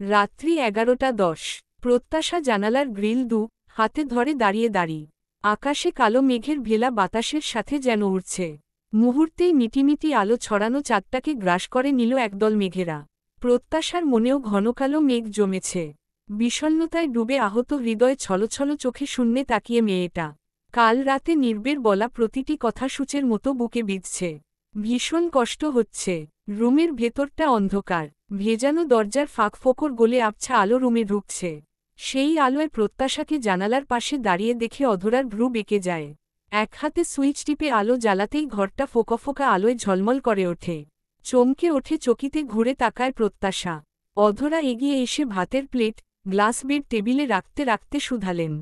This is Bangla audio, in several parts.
রাত্রি 11:10। প্রত্যাশা জানালার গ্রিল হাতে ধরে দাঁড়িয়ে। আকাশে কালো মেঘের ভেলা বাতাসের সাথে যেন উড়ছে। মুহূর্তেই মিটিমিটি আলো ছড়ানো চাঁদটাকে গ্রাস করে নিল একদল মেঘেরা। প্রত্যাশার মনেও ঘনকালো মেঘ জমেছে। বিষণ্ণতায় ডুবে আহত হৃদয়ে ছলছল চোখে শূন্যে তাকিয়ে মেয়েটা। কাল রাতে নির্বের বলা প্রতিটি কথা সূচের মতো বুকে বিঁধছে। ভীষণ কষ্ট হচ্ছে। রুমের ভেতরটা অন্ধকার। ভেজানো দরজার ফাঁকফোকর গলে আবছা আলো রুমে ঢুকছে। সেই আলোয় প্রত্যাশাকে জানালার পাশে দাঁড়িয়ে দেখে অধরার ভ্রু বেঁকে যায়। এক হাতে সুইচ টিপে আলো জ্বালাতেই ঘরটা ফোকা আলোয় ঝলমল করে ওঠে। চমকে ওঠে চকিতে ঘুরে তাকায় প্রত্যাশা। অধরা এগিয়ে এসে ভাতের প্লেট, গ্লাস বেড টেবিলে রাখতে রাখতে শুধালেন।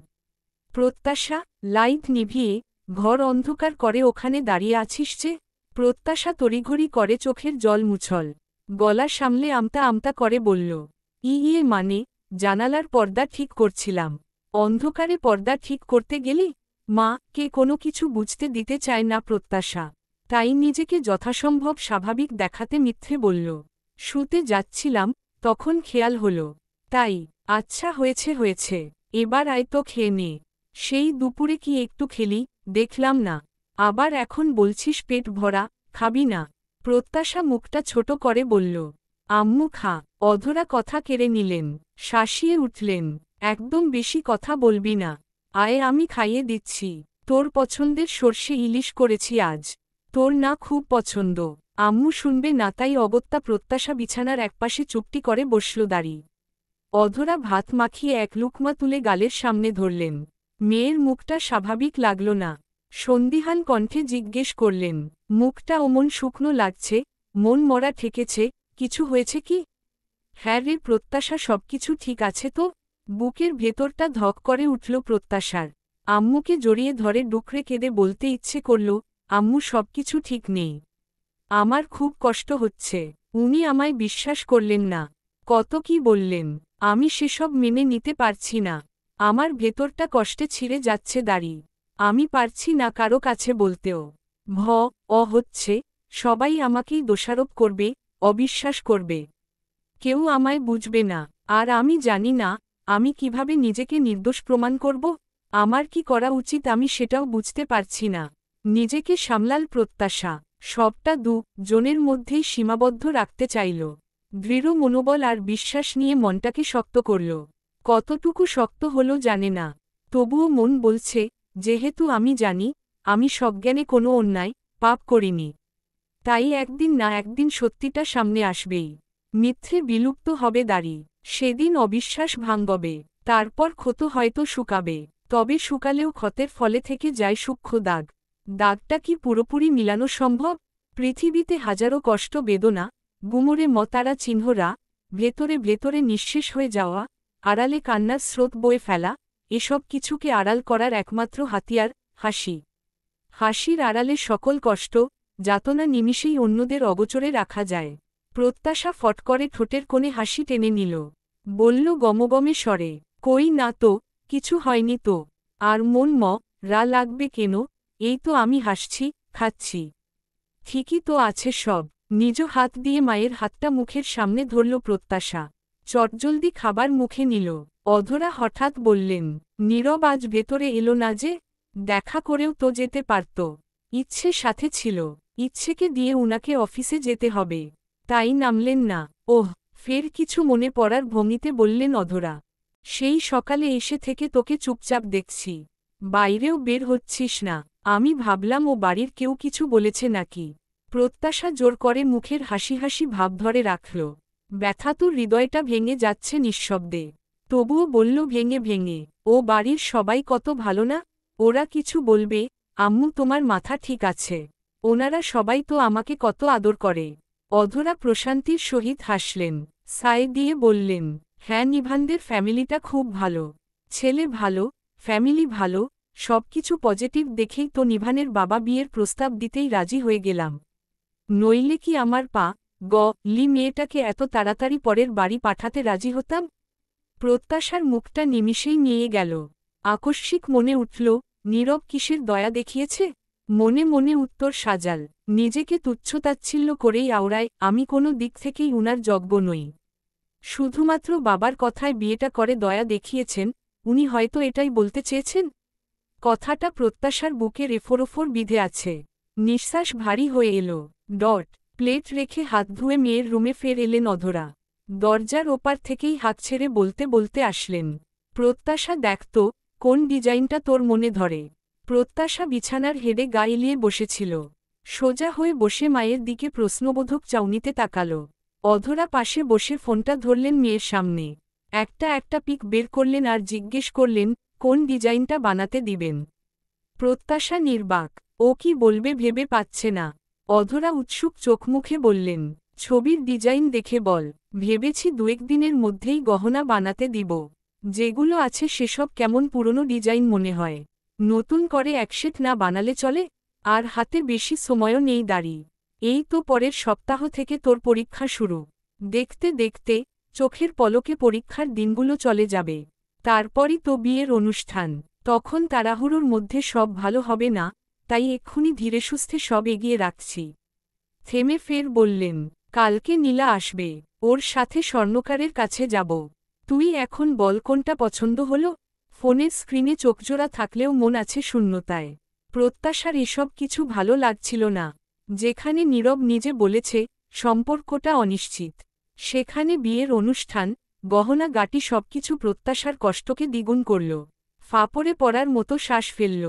প্রত্যাশা, লাইট নিভিয়ে ঘর অন্ধকার করে ওখানে দাঁড়িয়ে আছিস যে? প্রত্যাশা তড়িঘড়ি করে চোখের জল মুছল। গলা সামলে আমতা আমতা করে বলল, ইয়ে মানে, জানালার পর্দা ঠিক করছিলাম। অন্ধকারে পর্দা ঠিক করতে গেলি? মা কে কোনো কিছু বুঝতে দিতে চায় না প্রত্যাশা। তাই নিজেকে যথাসম্ভব স্বাভাবিক দেখাতে মিথ্যে বলল। শুতে যাচ্ছিলাম, তখন খেয়াল হলো। তাই, আচ্ছা হয়েছে, এবার আয় তো খেয়ে নে। সেই দুপুরে কি একটু খেলি, দেখলাম না। আবার এখন বলছিস পেট ভরা, খাবি না। প্রত্যাশা মুখটা ছোট করে বলল, আম্মু খা। অধরা কথা কেড়ে নিলেন। শাসিয়ে উঠলেন, একদম বেশি কথা বলবি না। আয় আমি খাইয়ে দিচ্ছি। তোর পছন্দের সর্ষে ইলিশ করেছি আজ। তোর না খুব পছন্দ। আম্মু শুনবে না তাই অগত্যা প্রত্যাশা বিছানার একপাশে চুপটি করে বসল দাঁড়ি। অধরা ভাত মাখিয়ে এক লুকমা তুলে গালের সামনে ধরলেন। মেয়ের মুখটা স্বাভাবিক লাগল না। সন্দিহান কণ্ঠে জিজ্ঞেস করলেন, মুখটা অমন শুকনো লাগছে, মন মরা ঠেকেছে, কিছু হয়েছে কি? হ্যাঁ রে প্রত্যাশা, সবকিছু ঠিক আছে তো? বুকের ভেতরটা ধক করে উঠল প্রত্যাশার। আম্মুকে জড়িয়ে ধরে ডুকরে কেঁদে বলতে ইচ্ছে করল, আম্মু সবকিছু ঠিক নেই। আমার খুব কষ্ট হচ্ছে। উনি আমায় বিশ্বাস করলেন না। কত কি বললেন, আমি সেসব মেনে নিতে পারছি না। আমার ভেতরটা কষ্টে ছিঁড়ে যাচ্ছে দাঁড়ি। আমি পারছি না কারো কাছে বলতেও। হচ্ছে, সবাই আমাকেই দোষারোপ করবে, অবিশ্বাস করবে। কেউ আমায় বুঝবে না। আর আমি জানি না, আমি কিভাবে নিজেকে নির্দোষ প্রমাণ করব। আমার কি করা উচিত আমি সেটাও বুঝতে পারছি না। নিজেকে সামলাল প্রত্যাশা। সবটা জনের মধ্যেই সীমাবদ্ধ রাখতে চাইল। দৃঢ় মনোবল আর বিশ্বাস নিয়ে মনটাকে শক্ত করল। কতটুকু শক্ত হলো জানে না। তবুও মন বলছে, যেহেতু আমি জানি, আমি সজ্ঞানে কোনো অন্যায়, পাপ করিনি। তাই একদিন না একদিন সত্যিটা সামনে আসবেই। মিথ্যে বিলুপ্ত হবে দাঁড়ি। সেদিন অবিশ্বাস ভাঙবে। তারপর ক্ষত হয়তো শুকাবে। তবে শুকালেও ক্ষতের ফলে থেকে যায় সূক্ষ্ম দাগ। দাগটা কি পুরোপুরি মিলানো সম্ভব? পৃথিবীতে হাজারো কষ্ট বেদনা, গুমরে মতারা চিহ্নরা, ভেতরে নিঃশেষ হয়ে যাওয়া, আড়ালে কান্নার স্রোত বয়ে ফেলা, এসব কিছুকে আড়াল করার একমাত্র হাতিয়ার, হাসি। হাসির আড়ালে সকল কষ্ট, যাতনা নিমিষেই অন্যদের অগোচরে রাখা যায়। প্রত্যাশা ফট করে ঠোঁটের কোণে হাসি টেনে নিল। বলল গমগমে স্বরে, কই না তো, কিছু হয়নি তো। আর মন রা লাগবে কেন, এই তো আমি হাসছি, খাচ্ছি। ঠিকই তো আছে সব। নিজ হাত দিয়ে মায়ের হাতটা মুখের সামনে ধরল প্রত্যাশা। চটজলদি খাবার মুখে নিল। অধরা হঠাৎ বললেন, নীরব আজ ভেতরে এলো না যে? দেখা করেও তো যেতে পারত। ইচ্ছে সাথে ছিল। ইচ্ছেকে দিয়ে উনাকে অফিসে যেতে হবে। তাই নামলেন না। ওহ, ফের কিছু মনে পড়ার ভঙ্গিতে বললেন অধরা। সেই সকালে এসে থেকে তোকে চুপচাপ দেখছি। বাইরেও বের হচ্ছিস না। আমি ভাবলাম ও বাড়ির কেউ কিছু বলেছে নাকি। প্রত্যাশা জোর করে মুখের হাসি ভাব ধরে রাখল। ব্যথাতুর হৃদয়টা ভেঙে যাচ্ছে নিঃশব্দে। তবুও বলল ভেঙে, ও বাড়ির সবাই কত ভালো না? ওরা কিছু বলবে? আম্মু তোমার মাথা ঠিক আছে। ওনারা সবাই তো আমাকে কত আদর করে। অধরা প্রশান্তির সহিত হাসলেন। সায় দিয়ে বললেন, হ্যাঁ নিভানদের ফ্যামিলিটা খুব ভালো। ছেলে ভালো, ফ্যামিলি ভালো, সবকিছু পজিটিভ দেখেই তো নিভানের বাবা বিয়ের প্রস্তাব দিতেই রাজি হয়ে গেলাম। নইলে কি আমার লি মেয়েটাকে এত তাড়াতাড়ি পরের বাড়ি পাঠাতে রাজি হতাম? প্রত্যাশার মুখটা নিমিষেই নিয়ে গেল। আকস্মিক মনে উঠল, নীরব কিসের দয়া দেখিয়েছে? মনে উত্তর সাজাল, নিজেকে তুচ্ছতাচ্ছিল্য করেই আওড়ায়, আমি কোনো দিক থেকেই উনার যোগ্য নই। শুধুমাত্র বাবার কথায় বিয়েটা করে দয়া দেখিয়েছেন, উনি হয়তো এটাই বলতে চেয়েছেন। কথাটা প্রত্যাশার বুকে রেফোরোফোর বিঁধে আছে। নিঃশ্বাস ভারী হয়ে এলো। প্লেট রেখে হাত ধুয়ে মেয়ের রুমে ফের এলেন অধরা। দরজার ওপার থেকেই হাত ছেড়ে বলতে বলতে আসলেন, প্রত্যাশা দেখত, কোন ডিজাইনটা তোর মনে ধরে। প্রত্যাশা বিছানার হেডে গা এলিয়ে বসেছিল। সোজা হয়ে বসে মায়ের দিকে প্রশ্নবোধক চাউনিতে তাকাল। অধরা পাশে বসে ফোনটা ধরলেন মেয়ের সামনে। একটা একটা পিক বের করলেন আর জিজ্ঞেস করলেন, কোন ডিজাইনটা বানাতে দিবেন। প্রত্যাশা নির্বাক, ও কি বলবে ভেবে পাচ্ছে না। অধরা উৎসুক চোখমুখে বললেন, ছবির ডিজাইন দেখে বল। ভেবেছি 2-1 দিনের মধ্যেই গহনা বানাতে দিব। যেগুলো আছে সেসব কেমন পুরনো ডিজাইন মনে হয়। নতুন করে একশেট না বানালে চলে। আর হাতে বেশি সময়ও নেই দাঁড়ি। এই তো পরের সপ্তাহ থেকে তোর পরীক্ষা শুরু। দেখতে দেখতে চোখের পলকে পরীক্ষার দিনগুলো চলে যাবে। তারপরই তো বিয়ের অনুষ্ঠান। তখন তাড়াহুড়োর মধ্যে সব ভালো হবে না, তাই এক্ষুনি ধীরে সুস্থে সব এগিয়ে রাখছি। থেমে ফের বললেন, কালকে নীলা আসবে, ওর সাথে স্বর্ণকারের কাছে যাব। তুই এখন বল কোনটা পছন্দ হলো। ফোনের স্ক্রিনে চোখজোড়া থাকলেও মন আছে শূন্যতায়। প্রত্যাশার এসব কিছু ভালো লাগছিল না। যেখানে নীরব নিজে বলেছে সম্পর্কটা অনিশ্চিত, সেখানে বিয়ের অনুষ্ঠান, গহনা গাটি সবকিছু প্রত্যাশার কষ্টকে দ্বিগুণ করল। ফাপড়ে পড়ার মতো শ্বাস ফেলল।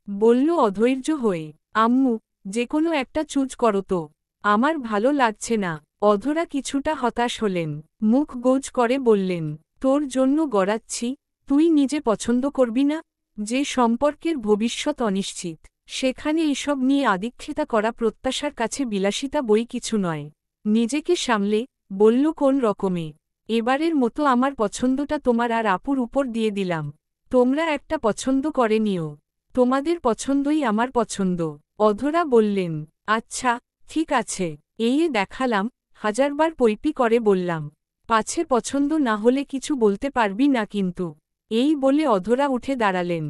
বলল অধৈর্য হয়ে, আম্মু, যে কোনো একটা চুজ করো তো। আমার ভালো লাগছে না। অধরা কিছুটা হতাশ হলেন। মুখ গোজ করে বললেন, তোর জন্য গড়াচ্ছি, তুই নিজে পছন্দ করবি না। যে সম্পর্কের ভবিষ্যৎ অনিশ্চিত, সেখানে এসব নিয়ে আদিক্ষেতা করা প্রত্যাশার কাছে বিলাসিতা বই কিছু নয়। নিজেকে সামলে বলল, কোন রকমে। এবারের মতো আমার পছন্দটা তোমার আর আপুর উপর দিয়ে দিলাম। তোমরা একটা পছন্দ করে নিও। তোমাদের পছন্দই আমার পছন্দ। অধরা বললেন, আচ্ছা, ঠিক আছে। এই দেখালাম, হাজারবার পৈপি করে বললাম। পাছে পছন্দ না হলে কিছু বলতে পারবি না কিন্তু। এই বলে অধরা উঠে দাঁড়ালেন।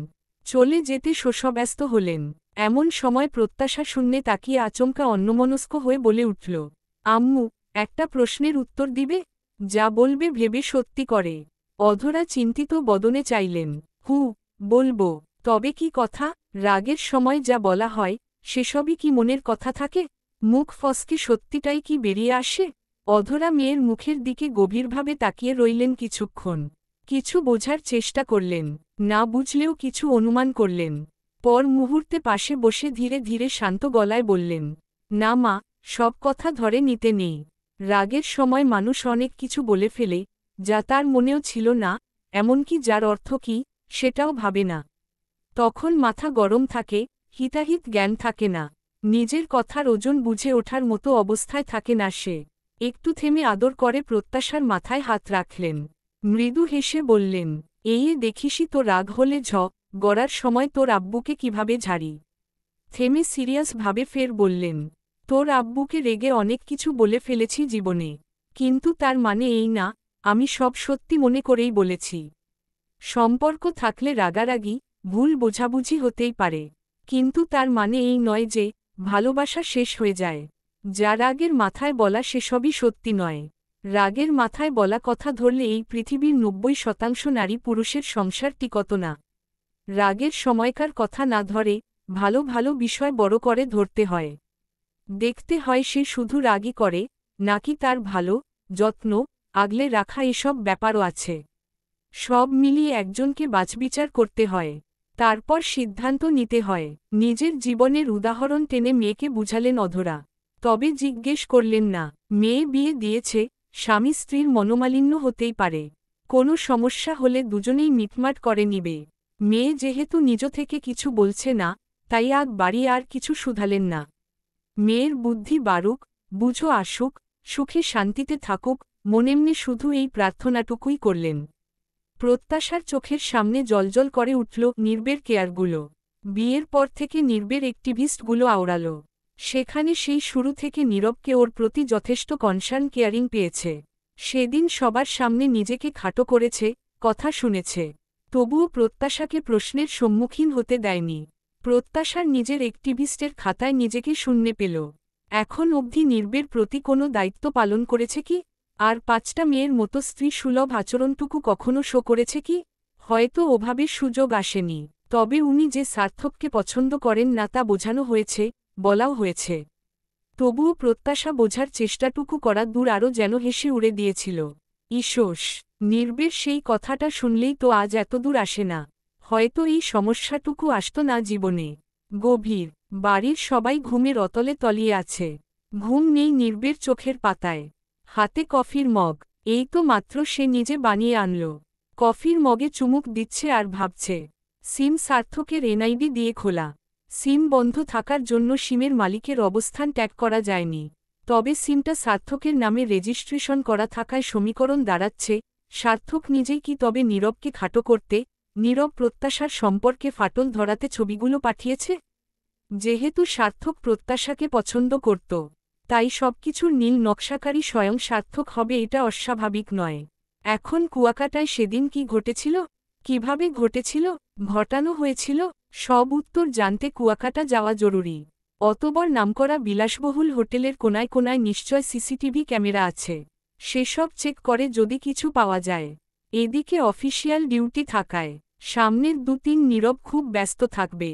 চলে যেতে শোষব্যস্ত হলেন। এমন সময় প্রত্যাশা শূন্যে তাকিয়ে আচমকা অন্যমনস্ক হয়ে বলে উঠল, আম্মু, একটা প্রশ্নের উত্তর দিবে। যা বলবে ভেবে সত্যি করে। অধরা চিন্তিত বদনে চাইলেন, বলবো। তবে কি কথা। রাগের সময় যা বলা হয় সেসবই কি মনের কথা থাকে। মুখ ফসকে সত্যিটাই কি বেরিয়ে আসে। অধরা মেয়ের মুখের দিকে গভীরভাবে তাকিয়ে রইলেন কিছুক্ষণ। কিছু বোঝার চেষ্টা করলেন, না বুঝলেও কিছু অনুমান করলেন। পর মুহূর্তে পাশে বসে ধীরে ধীরে শান্ত গলায় বললেন, না মা, সব কথা ধরে নিতে নেই। রাগের সময় মানুষ অনেক কিছু বলে ফেলে, যা তার মনেও ছিল না, এমনকি যার অর্থ কি সেটাও ভাবে না। তখন মাথা গরম থাকে, হিতাহিত জ্ঞান থাকে না। নিজের কথার ওজন বুঝে ওঠার মতো অবস্থায় থাকে না সে। একটু থেমে আদর করে প্রত্যাশার মাথায় হাত রাখলেন। মৃদু হেসে বললেন, এই দেখিসই তো রাগ হলে গড়ার সময় তোর আব্বুকে কিভাবে ঝাড়ি। থেমে সিরিয়াস ভাবে ফের বললেন, তোর আব্বুকে রেগে অনেক কিছু বলে ফেলেছি জীবনে। কিন্তু তার মানে এই না আমি সব সত্যি মনে করেই বলেছি। সম্পর্ক থাকলে রাগারাগি, ভুল বোঝাবুঝি হতেই পারে, কিন্তু তার মানে এই নয় যে ভালোবাসা শেষ হয়ে যায়। যা রাগের মাথায় বলা সেসবই সত্যি নয়। রাগের মাথায় বলা কথা ধরলে এই পৃথিবীর 90% নারী পুরুষের সংসার টিকত না। রাগের সময়কার কথা না ধরে ভালো ভালো বিষয় বড় করে ধরতে হয়। দেখতে হয় সে শুধু রাগই করে, নাকি তার ভালো, যত্ন, আগলে রাখা এসব ব্যাপারও আছে। সব মিলিয়ে একজনকে বাছবিচার করতে হয়। তারপর সিদ্ধান্ত নিতে হয়। নিজের জীবনের উদাহরণ টেনে মেয়েকে বুঝালেন অধরা। তবে জিজ্ঞেস করলেন না। মেয়ে বিয়ে দিয়েছে, স্বামী স্ত্রীর মনোমালিন্য হতেই পারে। কোনো সমস্যা হলে দুজনেই মিটমাট করে নিবে। মেয়ে যেহেতু নিজ থেকে কিছু বলছে না, তাই আগ বাড়িয়ে আর কিছু শুধালেন না। মেয়ের বুদ্ধি বাড়ুক, বুঝো আসুক, সুখে শান্তিতে থাকুক, মনেমনে শুধু এই প্রার্থনাটুকুই করলেন। প্রত্যাশার চোখের সামনে জলজল করে উঠল নির্বের কেয়ারগুলো। বিয়ের পর থেকে নির্বের অ্যাক্টিভিস্টগুলো আওড়াল। সেখানে সেই শুরু থেকে নীরবকে ওর প্রতি যথেষ্ট কনসার্ন কেয়ারিং পেয়েছে। সেদিন সবার সামনে নিজেকে খাটো করেছে, কথা শুনেছে। তবুও প্রত্যাশাকে প্রশ্নের সম্মুখীন হতে দেয়নি। প্রত্যাশার নিজের অ্যাক্টিভিস্টের খাতায় নিজেকে শূন্যে পেল। এখন অবধি নির্বের প্রতি কোনো দায়িত্ব পালন করেছে কি? আর 5টা মেয়ের মতো স্ত্রী সুলভ আচরণটুকু কখনো শো করেছে কি? হয়তো ওভাবে সুযোগ আসেনি। তবে উনি যে সার্থককে পছন্দ করেন না তা বোঝানো হয়েছে, বলাও হয়েছে। তবুও প্রত্যাশা বোঝার চেষ্টাটুকু করা দূর আরও যেন হেসে উড়ে দিয়েছিল। ইসোস, নির্বের সেই কথাটা শুনলেই তো আজ এতদূর আসে না। হয়তো এই সমস্যাটুকু আসত না জীবনে। গভীর, বাড়ির সবাই ঘুমের অতলে তলিয়ে আছে। ঘুম নেই নির্বের চোখের পাতায়। হাতে কফির মগ, এই তো মাত্র সে নিজে বানিয়ে আনল। কফির মগে চুমুক দিচ্ছে আর ভাবছে। সিম সার্থকের এনআইডি দিয়ে খোলা। সিম বন্ধ থাকার জন্য সিমের মালিকের অবস্থান ট্যাগ করা যায়নি। তবে সিমটা সার্থকের নামে রেজিস্ট্রেশন করা থাকায় সমীকরণ দাঁড়াচ্ছে, সার্থক নিজেই কি তবে নীরবকে খাটো করতে, নীরব প্রত্যাশার সম্পর্কে ফাটল ধরাতে ছবিগুলো পাঠিয়েছে? যেহেতু সার্থক প্রত্যাশাকে পছন্দ করত, তাই সবকিছুর নীল নকশাকারী স্বয়ং সার্থক হবে এটা অস্বাভাবিক নয়। এখন কুয়াকাটায় সেদিন কি ঘটেছিল, কিভাবে ঘটেছিল, ঘটানো হয়েছিল, সব উত্তর জানতে কুয়াকাটা যাওয়া জরুরি। অতবর নামকরা বিলাসবহুল হোটেলের কোনায় কোনায় নিশ্চয় সিসিটিভি ক্যামেরা আছে। সেসব চেক করে যদি কিছু পাওয়া যায়। এদিকে অফিসিয়াল ডিউটি থাকায় সামনের 2-3 নীরব খুব ব্যস্ত থাকবে।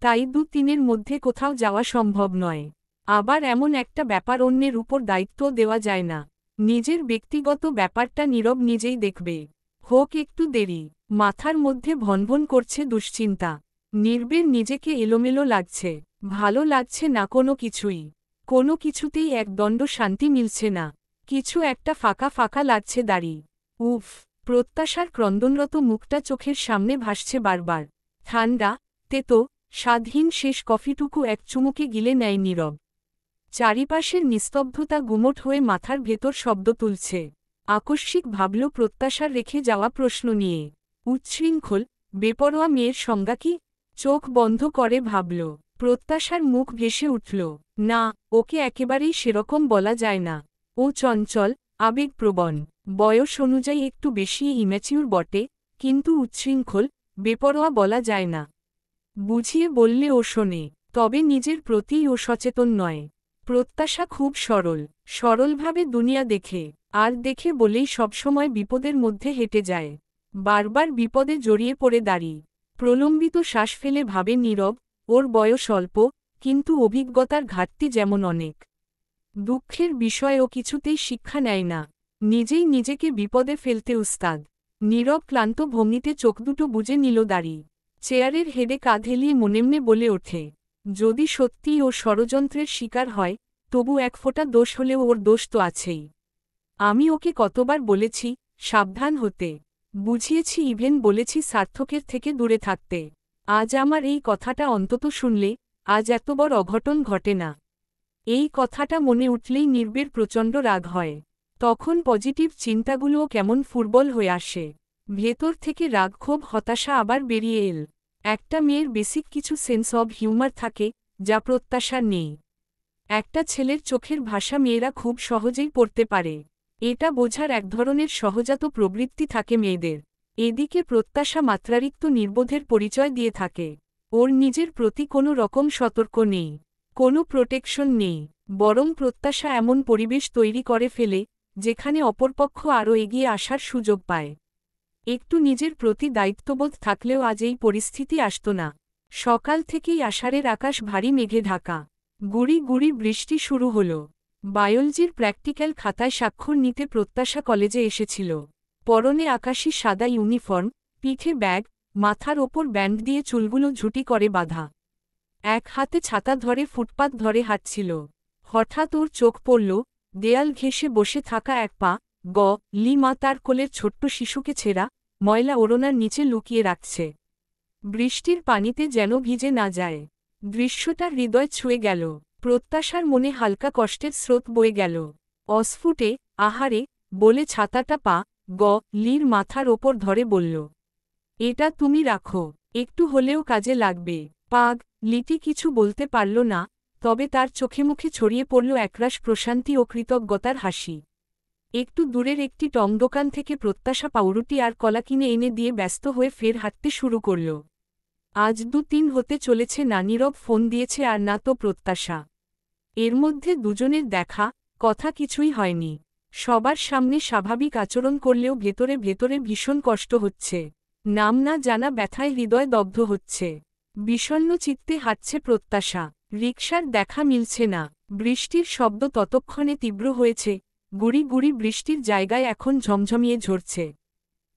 তাই 2-3-এর মধ্যে কোথাও যাওয়া সম্ভব নয়। আবার এমন একটা ব্যাপার অন্যের উপর দায়িত্ব দেওয়া যায় না। নিজের ব্যক্তিগত ব্যাপারটা নীরব নিজেই দেখবে। হোক একটু দেরি। মাথার মধ্যে ভনভন করছে দুশ্চিন্তা। নির্বের নিজেকে এলোমেলো লাগছে, ভালো লাগছে না কোনো কিছুই। কোনো কিছুতেই একদণ্ড শান্তি মিলছে না। কিছু একটা ফাঁকা ফাঁকা লাগছে দাঁড়ি। উফ, প্রত্যাশার ক্রন্দনরত মুখটা চোখের সামনে ভাসছে বারবার। ঠান্ডা, তেতো, স্বাদহীন শেষ কফিটুকু এক চুমুকে গিলে নেয় নীরব। চারিপাশের নিস্তব্ধতা গুমোট হয়ে মাথার ভেতর শব্দ তুলছে। আকস্মিক ভাবল প্রত্যাশার রেখে যাওয়া প্রশ্ন নিয়ে। উচ্ছৃঙ্খল, বেপরোয়া মেয়ের সংজ্ঞা কি? চোখ বন্ধ করে ভাবল। প্রত্যাশার মুখ ভেসে উঠল। না, ওকে একেবারেই সেরকম বলা যায় না। ও চঞ্চল, আবেগপ্রবণ, বয়স অনুযায়ী একটু বেশি ইম্যাচিউর বটে, কিন্তু উচ্ছৃঙ্খল, বেপরোয়া বলা যায় না। বুঝিয়ে বললে ও শোনে, তবে নিজের প্রতিই ও সচেতন নয়। প্রত্যাশা খুব সরল, সরলভাবে দুনিয়া দেখে, আর দেখে বলেই সবসময় বিপদের মধ্যে হেঁটে যায়। বারবার বিপদে জড়িয়ে পড়ে দাঁড়ি। প্রলম্বিত শ্বাস ফেলে ভাবে নীরব, ওর বয়স অল্প, কিন্তু অভিজ্ঞতার ঘাটতি যেমন অনেক। দুঃখের বিষয় ও কিছুতেই শিক্ষা নেয় না। নিজেই নিজেকে বিপদে ফেলতে উস্তাদ। নীরব ক্লান্ত ভঙ্গিতে চোখ দুটো বুজে নিল দাঁড়ি। চেয়ারের হেডে কাঁধ হেলিয়ে মনেমনে বলে ওঠে, যদি সত্যিই ও ষড়যন্ত্রের শিকার হয়, তবু এক ফোঁটা দোষ হলেও ওর দোষ তো আছেই। আমি ওকে কতবার বলেছি, সাবধান হতে। বুঝিয়েছি, ইভেন বলেছি সার্থকের থেকে দূরে থাকতে। আজ আমার এই কথাটা অন্তত শুনলে, আজ এত বড় অঘটন ঘটে না। এই কথাটা মনে উঠলেই নির্বের প্রচণ্ড রাগ হয়। তখন পজিটিভ চিন্তাগুলোও কেমন ফুরবল হয়ে আসে। ভেতর থেকে রাগ, ক্ষোভ, হতাশা আবার বেরিয়ে এল। একটা মেয়ের বেসিক কিছু সেন্স অব হিউমার থাকে, যা প্রত্যাশার নেই। একটা ছেলের চোখের ভাষা মেয়েরা খুব সহজেই পড়তে পারে। এটা বোঝার এক ধরনের সহজাত প্রবৃত্তি থাকে মেয়েদের। এদিকে প্রত্যাশা মাত্রারিক্ত নির্বোধের পরিচয় দিয়ে থাকে। ওর নিজের প্রতি কোনো রকম সতর্ক নেই, কোনো প্রোটেকশন নেই, বরং প্রত্যাশা এমন পরিবেশ তৈরি করে ফেলে, যেখানে অপরপক্ষ আরও এগিয়ে আসার সুযোগ পায়। একটু নিজের প্রতি দায়িত্ববোধ থাকলেও আজ এই পরিস্থিতি আসত না। সকাল থেকেই আষাঢ়ের আকাশ ভারী মেঘে ঢাকা। গুড়ি গুড়ি বৃষ্টি শুরু হল। বায়োলজির প্র্যাকটিক্যাল খাতায় স্বাক্ষর নিতে প্রত্যাশা কলেজে এসেছিল। পরনে আকাশি সাদা ইউনিফর্ম, পিঠে ব্যাগ, মাথার ওপর ব্যান্ড দিয়ে চুলগুলো ঝুটি করে বাঁধা। এক হাতে ছাতা ধরে ফুটপাত ধরে হাঁটছিল। হঠাৎ ওর চোখ পড়ল, দেয়াল ঘেঁষে বসে থাকা এক পা, লি মা তার কোলের ছোট্ট শিশুকে ছেঁড়া, ময়লা ওড়নার নিচে লুকিয়ে রাখছে। বৃষ্টির পানিতে যেন ভিজে না যায়। দৃশ্যটা হৃদয় ছুঁয়ে গেল। প্রত্যাশার মনে হালকা কষ্টের স্রোত বয়ে গেল। অস্ফুটে, আহারে, বলে ছাতাটা লির মাথার ওপর ধরে বলল, এটা তুমি রাখো, একটু হলেও কাজে লাগবে। লিটি কিছু বলতে পারল না, তবে তার চোখে মুখে ছড়িয়ে পড়ল একরাশ প্রশান্তি ও কৃতজ্ঞতার হাসি। একটু দূরের একটি টং দোকান থেকে প্রত্যাশা পাউরুটি আর কলা কিনে এনে দিয়ে ব্যস্ত হয়ে ফের হাঁটতে শুরু করল। আজ 2-3 হতে চলেছে না নীরব ফোন দিয়েছে আর না তো প্রত্যাশা। এর মধ্যে দুজনের দেখা, কথা কিছুই হয়নি। সবার সামনে স্বাভাবিক আচরণ করলেও ভেতরে ভেতরে ভীষণ কষ্ট হচ্ছে। নাম না জানা ব্যথায় হৃদয় দগ্ধ হচ্ছে। বিষণ্ণ চিত্তে হাঁটছে প্রত্যাশা। রিকশার দেখা মিলছে না। বৃষ্টির শব্দ ততক্ষণে তীব্র হয়েছে, গুড়ি গুড়ি বৃষ্টির জায়গায় এখন ঝমঝমিয়ে ঝরছে।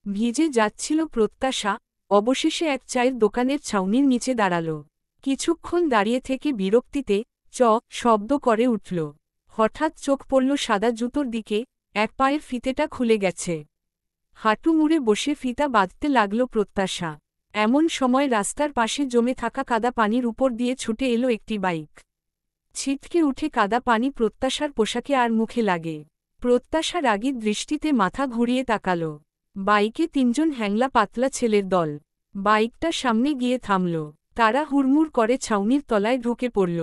ভিজে যাচ্ছিল প্রত্যাশা, অবশেষে এক চায়ের দোকানের ছাউনির নিচে দাঁড়াল। কিছুক্ষণ দাঁড়িয়ে থেকে বিরক্তিতে শব্দ করে উঠল। হঠাৎ চোখ পড়ল সাদা জুতোর দিকে, এক পায়ের ফিতেটা খুলে গেছে। হাঁটু মুড়ে বসে ফিতা বাঁধতে লাগল প্রত্যাশা। এমন সময় রাস্তার পাশে জমে থাকা কাদা পানির উপর দিয়ে ছুটে এলো একটি বাইক। ছিটকে উঠে কাদা পানি প্রত্যাশার পোশাকে আর মুখে লাগে। প্রত্যাশা রাগী দৃষ্টিতে মাথা ঘুরিয়ে তাকাল। বাইকে তিনজন হ্যাংলা পাতলা ছেলের দল। বাইকটা সামনে গিয়ে থামল। তারা হুড়মুড় করে ছাউনির তলায় ঢুকে পড়ল।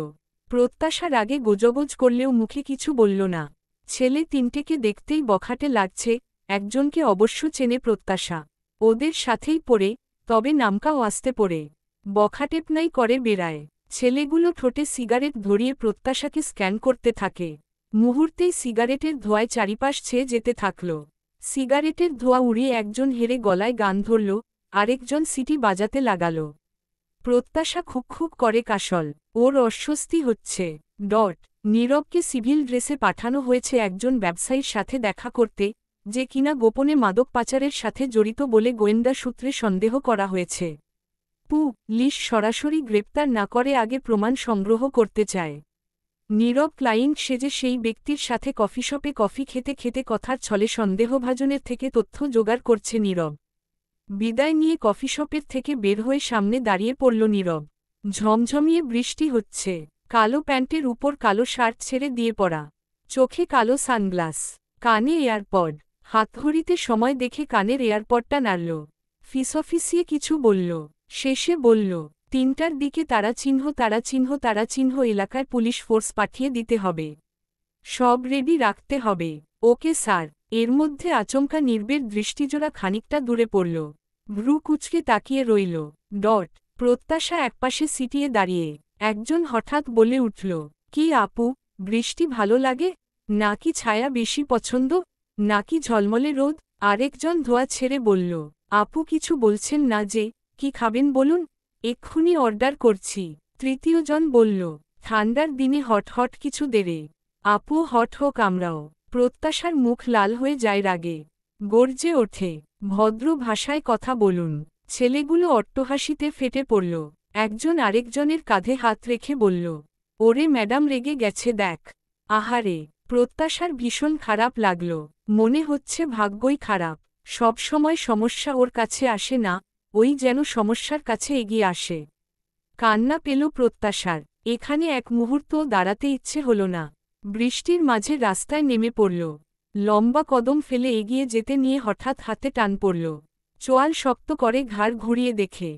প্রত্যাশার আগে গোজগোজ করলেও মুখে কিছু বলল না। ছেলে তিনটেকে দেখতেই বখাটে লাগছে, একজনকে অবশ্য চেনে প্রত্যাশা। ওদের সাথেই পড়ে, তবে নামকাও আসতে পড়ে বখাটেপনাই করে বেড়ায়। ছেলেগুলো ঠোঁটে সিগারেট ধরিয়ে প্রত্যাশাকে স্ক্যান করতে থাকে। মুহূর্তেই সিগারেটের ধোঁয়ায় চারিপাশ ছেয়ে যেতে থাকল। সিগারেটের ধোঁয়া উড়িয়ে একজন হেরে গলায় গান ধরল, আরেকজন সিটি বাজাতে লাগাল। প্রত্যাশা খুব করে কাশল। ওর অস্বস্তি হচ্ছে। নীরবকে সিভিল ড্রেসে পাঠানো হয়েছে একজন ব্যবসায়ীর সাথে দেখা করতে, যে কিনা গোপনে মাদক পাচারের সাথে জড়িত বলে গোয়েন্দা সূত্রে সন্দেহ করা হয়েছে। পুলিশ সরাসরি গ্রেপ্তার না করে আগে প্রমাণ সংগ্রহ করতে চায়। নীরব ক্লায়েন্ট সেজে সেই ব্যক্তির সাথে কফিশপে কফি খেতে খেতে কথার ছলে সন্দেহভাজনের থেকে তথ্য জোগাড় করছে নীরব। বিদায় নিয়ে কফিশপের থেকে বের হয়ে সামনে দাঁড়িয়ে পড়ল নীরব। ঝমঝমিয়ে বৃষ্টি হচ্ছে। কালো প্যান্টের উপর কালো শার্ট ছেড়ে দিয়ে পরা, চোখে কালো সানগ্লাস, কানে এয়ারপড। হাতঘড়িতে সময় দেখে কানের এয়ারপডটা নাড়ল। ফিসফিসিয়ে কিছু বলল। শেষে বলল, ৩টার দিকে তারা চিহ্ন এলাকায় পুলিশ ফোর্স পাঠিয়ে দিতে হবে। সব রেডি রাখতে হবে। Okay sir. এর মধ্যে আচমকা নির্বের দৃষ্টিজোড়া খানিকটা দূরে পড়ল। ভ্রু কুচকে তাকিয়ে রইল। প্রত্যাশা একপাশে সিটিয়ে দাঁড়িয়ে। একজন হঠাৎ বলে উঠল, কি আপু, বৃষ্টি ভালো লাগে? নাকি ছায়া বেশি পছন্দ? নাকি ঝলমলে রোদ? আরেকজন ধোয়া ছেড়ে বলল, আপু কিছু বলছেন না যে, কি খাবেন বলুন, এক্ষুনি অর্ডার করছি। তৃতীয়জন বলল, ঠান্ডার দিনে হট কিছু দেরে। আপু হট হোক আমরাও। প্রত্যাশার মুখ লাল হয়ে যায় রাগে। গর্জে ওঠে, ভদ্র ভাষায় কথা বলুন। ছেলেগুলো অট্টহাসিতে ফেটে পড়ল। একজন আরেকজনের কাঁধে হাত রেখে বলল, ওরে ম্যাডাম রেগে গেছে দেখ। আহারে, প্রত্যাশার ভীষণ খারাপ লাগল। মনে হচ্ছে ভাগ্যই খারাপ। সব সময় সমস্যা ওর কাছে আসে না, ওই যেন সমস্যার কাছে এগিয়ে আসে। কান্না পেল প্রত্যাশার। এখানে এক মুহূর্তও দাঁড়াতে ইচ্ছে হল না। বৃষ্টির মাঝে রাস্তায় নেমে পড়ল। লম্বা কদম ফেলে এগিয়ে যেতে নিয়ে হঠাৎ হাতে টান পড়ল। চোয়াল শক্ত করে ঘাড় ঘুরিয়ে দেখে।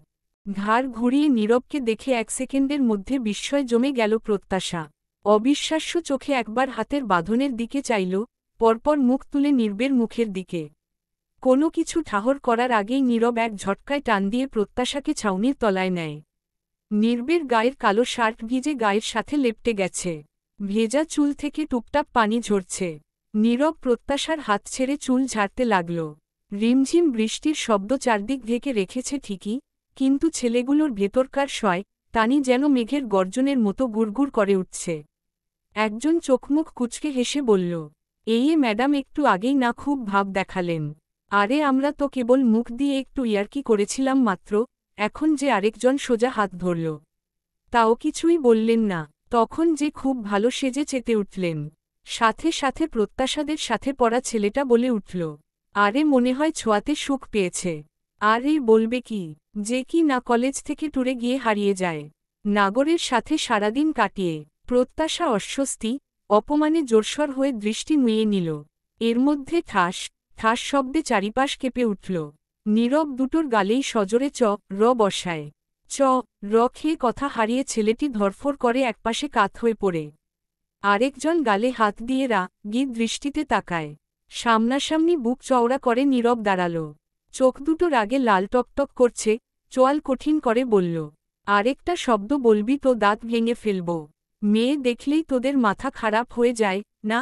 ঘাড় ঘুরিয়ে নীরবকে দেখে ১ সেকেন্ডের মধ্যে বিস্ময় জমে গেল প্রত্যাশা। অবিশ্বাস্য চোখে একবার হাতের বাঁধনের দিকে চাইল, পরপর মুখ তুলে নির্বের মুখের দিকে। কোনো কিছু ঠাহর করার আগেই নীরব এক ঝটকায় টান দিয়ে প্রত্যাশাকে ছাউনির তলায় নেয়। নির্বের গায়ের কালো শার্ট ভিজে গায়ের সাথে লেপ্টে গেছে। ভেজা চুল থেকে টুপটাপ পানি ঝরছে। নীরব প্রত্যাশার হাত ছেড়ে চুল ঝাড়তে লাগল। রিমঝিম বৃষ্টির শব্দ চারদিক ঢেকে রেখেছে ঠিকই, কিন্তু ছেলেগুলোর ভেতরকার টানি যেন মেঘের গর্জনের মতো গুড়গুড় করে উঠছে। একজন চোখমুখ কুঁচকে হেসে বলল, এই ম্যাডাম একটু আগেই না খুব ভাব দেখালেন। আরে আমরা তো কেবল মুখ দিয়ে একটু ইয়ার্কি করেছিলাম মাত্র। এখন যে আরেকজন সোজা হাত ধরল, তাও কিছুই বললেন না। তখন যে খুব ভালো সেজে চেতে উঠলেন। সাথে সাথে প্রত্যাশাদের সাথে পড়া ছেলেটা বলে উঠল, আরে মনে হয় ছোঁয়াতে সুখ পেয়েছে। আর এই বলবে কি, যে কি না কলেজ থেকে ট্যুরে গিয়ে হারিয়ে যায়। নাগরের সাথে সারাদিন কাটিয়ে। প্রত্যাশা অস্বস্তি, অপমানে জোরসর হয়ে দৃষ্টি নুয়ে নিল। এর মধ্যে ঠাস ঠাস শব্দে চারিপাশ কেঁপে উঠল। নীরব দুটোর গালেই সজোরে র বসায়। র খেয়ে কথা হারিয়ে ছেলেটি ধরফর করে একপাশে কাত হয়ে পড়ে। আরেকজন গালে হাত দিয়ে রাগী দৃষ্টিতে তাকায়। সামনাসামনি বুক চওড়া করে নীরব দাঁড়াল। চোখ দুটো রাগে লাল টকটক করছে, চোয়াল কঠিন করে বলল, আরেকটা শব্দ বলবি তো দাঁত ভেঙে ফেলব। মেয়ে দেখলেই তোদের মাথা খারাপ হয়ে যায় না?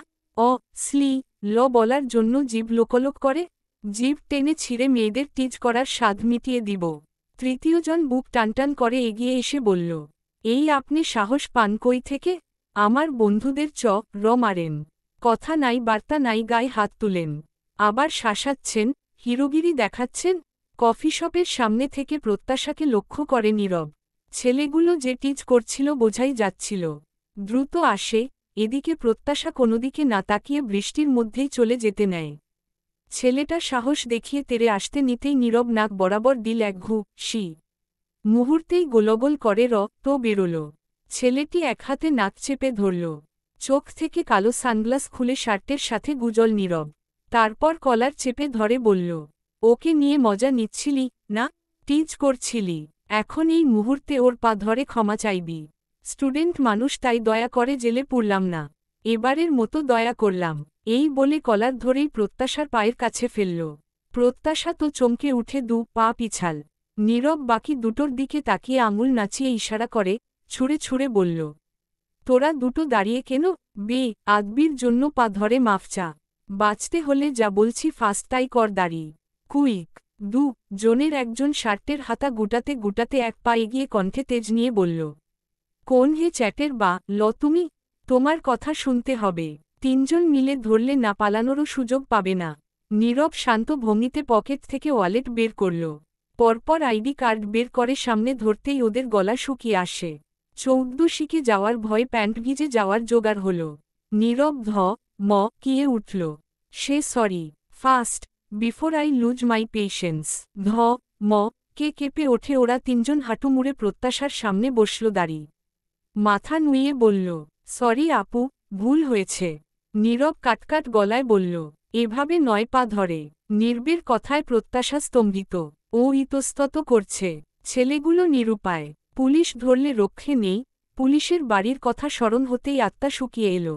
ল বলার জন্য জিভ লোকলোক করে? জিভ টেনে ছিঁড়ে মেয়েদের টিজ করার স্বাদ মিটিয়ে দিব। তৃতীয়জন বুক টানটান করে এগিয়ে এসে বলল, এই আপনি সাহস পান কই থেকে? আমার বন্ধুদের র মারেন। কথা নাই বার্তা নাই, গায়ে হাত তুলেন। আবার শাসাচ্ছেন, হিরোগিরি দেখাচ্ছেন। কফি শপের সামনে থেকে প্রত্যাশাকে লক্ষ্য করে নীরব। ছেলেগুলো যে টিজ করছিল বোঝাই যাচ্ছিল। দ্রুত আসে, এদিকে প্রত্যাশা কোনোদিকে না তাকিয়ে বৃষ্টির মধ্যেই চলে যেতে নেয়। ছেলেটা সাহস দেখিয়ে তেরে আসতে নিতেই নীরব নাক বরাবর দিল এক ঘুষি। মুহূর্তেই গোলগোল করে রক্ত বেরোল। ছেলেটি এক হাতে নাক চেপে ধরল। চোখ থেকে কালো সানগ্লাস খুলে শার্টের সাথে গুজল নীরব। তারপর কলার চেপে ধরে বলল, ওকে নিয়ে মজা নিচ্ছিলি না? টিজ করছিলি? এখন এই মুহূর্তে ওর পা ধরে ক্ষমা চাইবি। স্টুডেন্ট মানুষ, তাই দয়া করে জেলে পুরলাম না। এবারের মতো দয়া করলাম। এই বলে কলার ধরেই প্রত্যাশার পায়ের কাছে ফেলল। প্রত্যাশা তো চমকে উঠে দু পা পিছাল। নীরব বাকি দুটোর দিকে তাকিয়ে আঙুল নাচিয়ে ইশারা করে, ছুঁড়ে ছুঁড়ে বলল, তোরা দুটো দাঁড়িয়ে কেন? আদবির জন্য পা ধরে মাফ চা। বাঁচতে হলে যা বলছি ফাস্ট তাই কর দাঁড়ি। কুইক। জনের একজন শার্টের হাতা গুটাতে গুটাতে এক পা এগিয়ে কণ্ঠে তেজ নিয়ে বলল, কোন হে চ্যাটের বা ল তুমি? তোমার কথা শুনতে হবে। তিনজন মিলে ধরলে না পালানোরও সুযোগ পাবে না। নীরব শান্ত ভঙ্গিতে পকেট থেকে ওয়ালেট বের করল। পরপর আইডি কার্ড বের করে সামনে ধরতেই ওদের গলা শুকিয়ে আসে। 14 শিখে যাওয়ার ভয়ে প্যান্ট ভিজে যাওয়ার জোগাড় হল। নীরব কিয়ে উঠল। সে sorry fast before I lose my patience. কে কেঁপে ওঠে ওরা তিনজন হাঁটু মুড়ে প্রত্যাশার সামনে বসল দাঁড়ি। মাথা নুইয়ে বলল, সরি আপু, ভুল হয়েছে। নীরব কাটকাট গলায় বলল, এভাবে নয় পা ধরে। নির্বের কথায় প্রত্যাশা স্তম্ভিত। ও ইতস্তত করছে। ছেলেগুলো নিরুপায়। পুলিশ ধরলে রক্ষে নেই। পুলিশের বাড়ির কথা স্মরণ হতেই আত্মা শুকিয়ে এলো।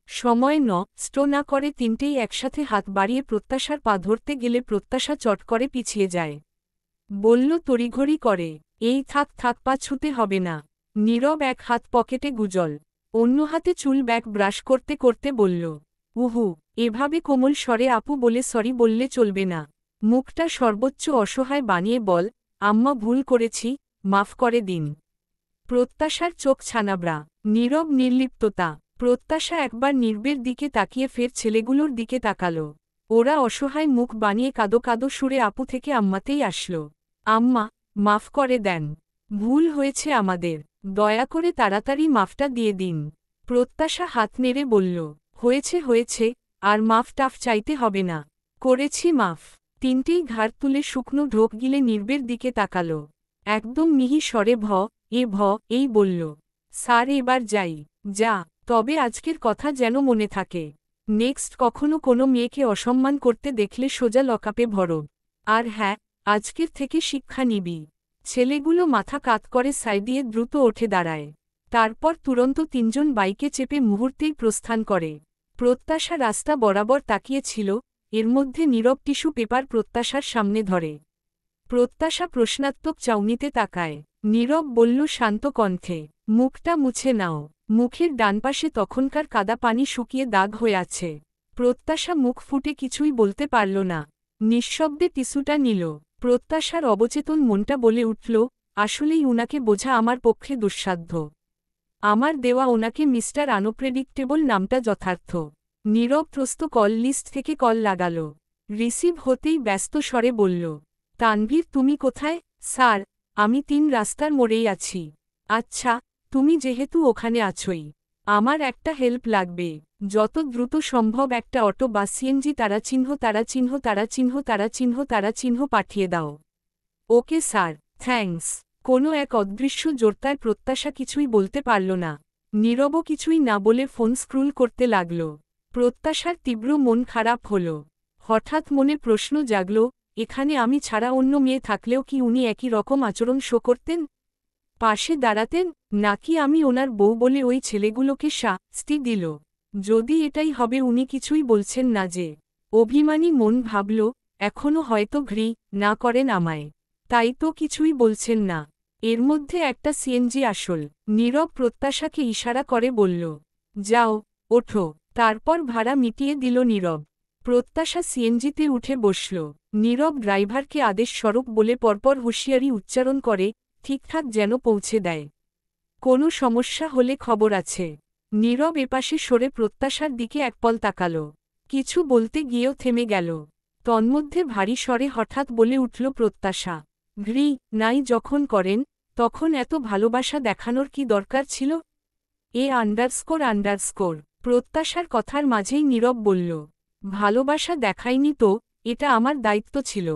সময় নষ্ট না করে তিনটেই একসাথে হাত বাড়িয়ে প্রত্যাশার পা ধরতে গেলে প্রত্যাশা চট করে পিছিয়ে যায়। বলল তড়িঘড়ি করে, এই থাক পা ছুতে হবে না। নীরব এক হাত পকেটে গুজল, অন্য হাতে চুল ব্যাক ব্রাশ করতে করতে বলল, উহু, এভাবে কোমল স্বরে আপু বলে সরি বললে চলবে না। মুখটা সর্বোচ্চ অসহায় বানিয়ে বল, আম্মা ভুল করেছি, মাফ করে দিন। প্রত্যাশার চোখ ছানাবড়া। নীরব নির্লিপ্ততা। প্রত্যাশা একবার নির্বের দিকে তাকিয়ে ফের ছেলেগুলোর দিকে তাকাল। ওরা অসহায় মুখ বানিয়ে কাদো কাদো সুরে আপু থেকে আম্মাতেই আসল। আম্মা, মাফ করে দেন। ভুল হয়েছে আমাদের। দয়া করে তাড়াতাড়ি মাফটা দিয়ে দিন। প্রত্যাশা হাত নেড়ে বলল, হয়েছে, আর মাফ টাফ চাইতে হবে না। করেছি মাফ। তিনটেই ঘাড় তুলে শুকনো ঢোক গিলে নির্বের দিকে তাকাল। একদম মিহি স্বরে এই বলল, স্যার এবার যাই। যা, তবে আজকের কথা যেন মনে থাকে। নেক্সট কখনো কোনো মেয়েকে অসম্মান করতে দেখলে সোজা লকআপে ভরব। আর হ্যাঁ, আজকের থেকে শিক্ষা নিবি। ছেলেগুলো মাথা কাত করে সাইড দিয়ে দ্রুত ওঠে দাঁড়ায়। তারপর তুরন্ত তিনজন বাইকে চেপে মুহূর্তেই প্রস্থান করে। প্রত্যাশা রাস্তা বরাবর তাকিয়েছিল, এর মধ্যে নীরব টিস্যু পেপার প্রত্যাশার সামনে ধরে। প্রত্যাশা প্রশ্নাত্মক চাউনিতে তাকায়। নীরব বলল শান্ত কণ্ঠে, মুখটা মুছে নাও। মুখের ডানপাশে তখনকার কাদা পানি শুকিয়ে দাগ হয়ে আছে। প্রত্যাশা মুখ ফুটে কিছুই বলতে পারল না। নিঃশব্দে টিস্যুটা নিল। প্রত্যাশার অবচেতন মনটা বলে উঠল, আসলেই উনাকে বোঝা আমার পক্ষে দুঃসাধ্য। আমার দেওয়া ওনাকে মিস্টার আনপ্রেডিক্টেবল নামটা যথার্থ। নীরব প্রস্ত কল লিস্ট থেকে কল লাগাল। রিসিভ হতেই ব্যস্ত স্বরে বলল, তানভীর তুমি কোথায়? স্যার, আমি 3 রাস্তার মোড়েই আছি। আচ্ছা, তুমি যেহেতু ওখানে আছোই, আমার একটা হেল্প লাগবে। যত দ্রুত সম্ভব একটা অটো বা সিএনজি তারা চিহ্ন পাঠিয়ে দাও। Okay sir, thanks. কোনো এক অদৃশ্য জোরতায় প্রত্যাশা কিছুই বলতে পারল না। নীরবও কিছুই না বলে ফোন স্ক্রুল করতে লাগল। প্রত্যাশার তীব্র মন খারাপ হল। হঠাৎ মনে প্রশ্ন জাগল, এখানে আমি ছাড়া অন্য মেয়ে থাকলেও কি উনি একই রকম আচরণ শো করতেন? পাশে দাঁড়াতেন, নাকি আমি ওনার বউ বলে ওই ছেলেগুলোকে শাস্তি দিল? যদি এটাই হবে, উনি কিছুই বলছেন না যে? অভিমানী মন ভাবল, এখনও হয়তো ঘৃণা করেন আমায়, তাই তো কিছুই বলছেন না। এর মধ্যে একটা সিএনজি আসল। নীরব প্রত্যাশাকে ইশারা করে বলল, যাও, ওঠো। তারপর ভাড়া মিটিয়ে দিল নীরব। প্রত্যাশা সিএনজিতে উঠে বসল। নীরব ড্রাইভারকে আদেশ স্বরূপ বলে পরপর হুঁশিয়ারি উচ্চারণ করে, ঠিকঠাক যেন পৌঁছে দেয়। কোনো সমস্যা হলে খবর আছে। নীরব এপাশে সরে প্রত্যাশার দিকে একপল তাকাল। কিছু বলতে গিয়েও থেমে গেল। তন্মধ্যে ভারী স্বরে হঠাৎ বলে উঠল প্রত্যাশা, ঘৃ নাই যখন করেন, তখন এত ভালোবাসা দেখানোর কি দরকার ছিল? আন্ডারস্কোর। প্রত্যাশার কথার মাঝেই নীরব বলল, ভালোবাসা দেখাইনি তো, এটা আমার দায়িত্ব ছিল।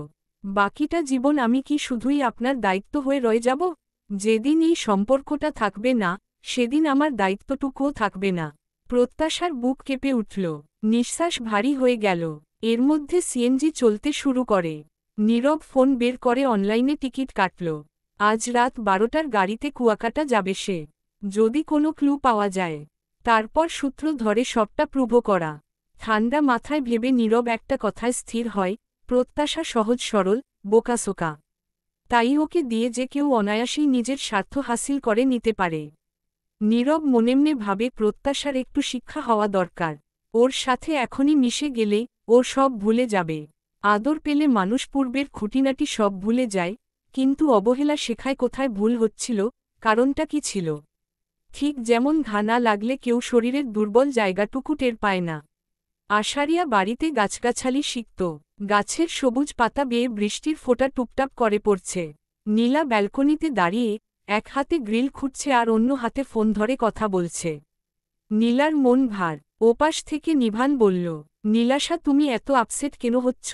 বাকিটা জীবন আমি কি শুধুই আপনার দায়িত্ব হয়ে রয়ে যাব? যেদিন এই সম্পর্কটা থাকবে না, সেদিন আমার দায়িত্বটুকুও থাকবে না। প্রত্যাশার বুক কেঁপে উঠল, নিঃশ্বাস ভারী হয়ে গেল। এর মধ্যে সিএনজি চলতে শুরু করে। নীরব ফোন বের করে অনলাইনে টিকিট কাটল। আজ রাত 12টার গাড়িতে কুয়াকাটা যাবে সে। যদি কোনো ক্লু পাওয়া যায়, তারপর সূত্র ধরে সবটা প্রুভ করা। ঠান্ডা মাথায় ভেবে নীরব একটা কথায় স্থির হয়, প্রত্যাশা সহজ সরল, বোকাসোকা। তাই ওকে দিয়ে যে কেউ অনায়াসেই নিজের স্বার্থ হাসিল করে নিতে পারে। নীরব মনেমনে ভাবে প্রত্যাশার একটু শিক্ষা হওয়া দরকার। ওর সাথে এখনই মিশে গেলে ও সব ভুলে যাবে। আদর পেলে মানুষ পূর্বের খুঁটিনাটি সব ভুলে যায়, কিন্তু অবহেলা শেখায় কোথায় ভুল হচ্ছিল, কারণটা কি ছিল। ঠিক যেমন ঘা না লাগলে কেউ শরীরের দুর্বল জায়গাটুকু টের পায় না। আষাঢ়িয়া বাড়িতে গাছগাছালি সিক্ত। গাছের সবুজ পাতা বেয়ে বৃষ্টির ফোঁটা টুপটাপ করে পড়ছে। নীলা ব্যালকনিতে দাঁড়িয়ে এক হাতে গ্রিল খুঁটছে আর অন্য হাতে ফোন ধরে কথা বলছে। নীলার মন ভার। ওপাশ থেকে নিভান বলল, নীলাশা তুমি এত আপসেট কেন হচ্ছ?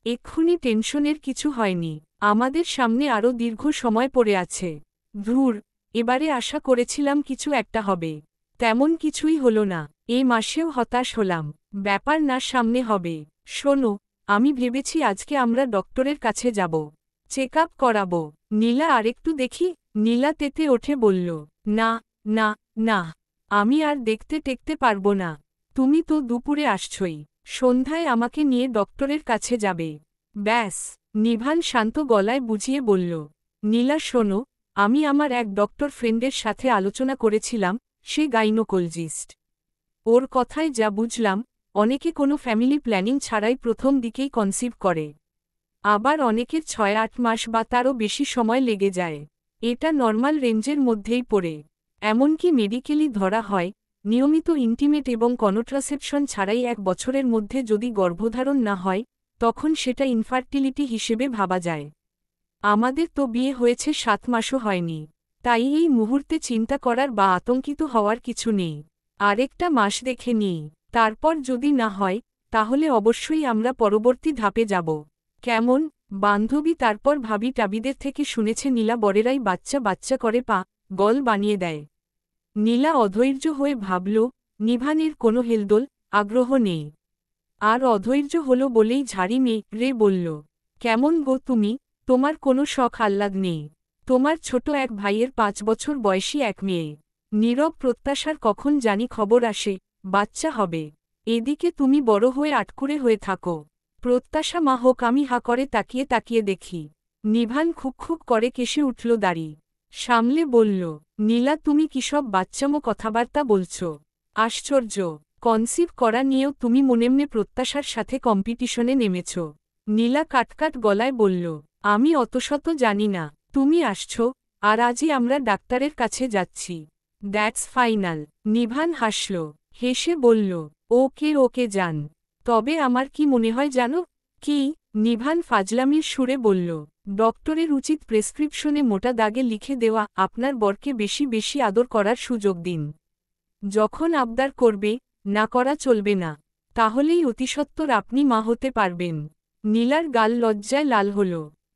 এক্ষুনি টেনশনের কিছু হয়নি। আমাদের সামনে আরও দীর্ঘ সময় পড়ে আছে। ধুর, এবারে আশা করেছিলাম কিছু একটা হবে। তেমন কিছুই হলো না। মাসেও হতাশ হলাম। ব্যাপার না সামনে হবে। শোনো, আমি ভেবেছি আজকে আমরা ডক্টরের কাছে যাব। চেক আপ করাবো। নীলা আরেকটু দেখি। নীলা তেতে ওঠে বলল, না না না, আমি আর দেখতে টেকতে পারবো না। তুমি তো দুপুরে আসছই, সন্ধ্যায় আমাকে নিয়ে ডক্টরের কাছে যাবে। ব্যাস। নিভান শান্ত গলায় বুঝিয়ে বলল, নীলা শোনো, আমি আমার এক ডক্টর ফ্রেন্ডের সাথে আলোচনা করেছিলাম, সে গাইনোকোলজিস্ট। ওর কথায় যা বুঝলাম, অনেকে কোনো ফ্যামিলি প্ল্যানিং ছাড়াই প্রথম দিকেই কনসিভ করে। আবার অনেকের 6-8 মাস বা তারও বেশি সময় লেগে যায়। এটা নর্মাল রেঞ্জের মধ্যেই পড়ে। এমনকি মেডিকেলি ধরা হয়, নিয়মিত ইন্টিমেট এবং কনট্রাসেপশন ছাড়াই 1 বছরের মধ্যে যদি গর্ভধারণ না হয়, তখন সেটা ইনফার্টিলিটি হিসেবে ভাবা যায়। আমাদের তো বিয়ে হয়েছে 7 মাসও হয়নি। তাই এই মুহূর্তে চিন্তা করার বা আতঙ্কিত হওয়ার কিছু নেই। আরেকটা মাস দেখে নিই, তারপর যদি না হয়, তাহলে অবশ্যই আমরা পরবর্তী ধাপে যাব। কেমন? বান্ধবী তারপর ভাবি টাবিদের থেকে শুনেছে নীলা বরেরাই বাচ্চা বাচ্চা করে গল বানিয়ে দেয়। নীলা অধৈর্য হয়ে ভাবল, নিভানের কোনো হেলদোল, আগ্রহ নেই। আর অধৈর্য হলো বলেই ঝাড়ি মেয়ে বলল, কেমন গো তুমি, তোমার কোনো শখ আহ্লাদ নেই? তোমার ছোট এক ভাইয়ের 5 বছর বয়সী এক মেয়ে। নীরব প্রত্যাশার কখন জানি খবর আসে, বাচ্চা হবে। এদিকে তুমি বড় হয়ে আটকুরে হয়ে থাকো। প্রত্যাশা মা হোক আমি হা করে তাকিয়ে তাকিয়ে দেখি। নিভান খুক করে কেসে উঠল দাড়ি সামলে বলল, নীলা তুমি কিসব বাচ্চামো কথাবার্তা বলছ? আশ্চর্য, কনসিভ করা নিয়েও তুমি মনেমনে প্রত্যাশার সাথে কম্পিটিশনে নেমেছ। নীলা কাটকাট গলায় বলল, আমি অতশত জানি না। তুমি আসছ, আর আজই আমরা ডাক্তারের কাছে যাচ্ছি। That's final. নিভান হাসল, হেসে বলল, ওকে যান। তবে আমার কি মনে হয় জানো? কি? নিভান ফাজলামির সুরে বলল, ডক্টরের উচিত প্রেসক্রিপশনে মোটা দাগে লিখে দেওয়া আপনার বরকে বেশি বেশি আদর করার সুযোগ দিন। যখন আবদার করবে, না করা চলবে না। তাহলেই অতিসত্বর আপনি মা হতে পারবেন। নীলার গাল লজ্জায় লাল হল।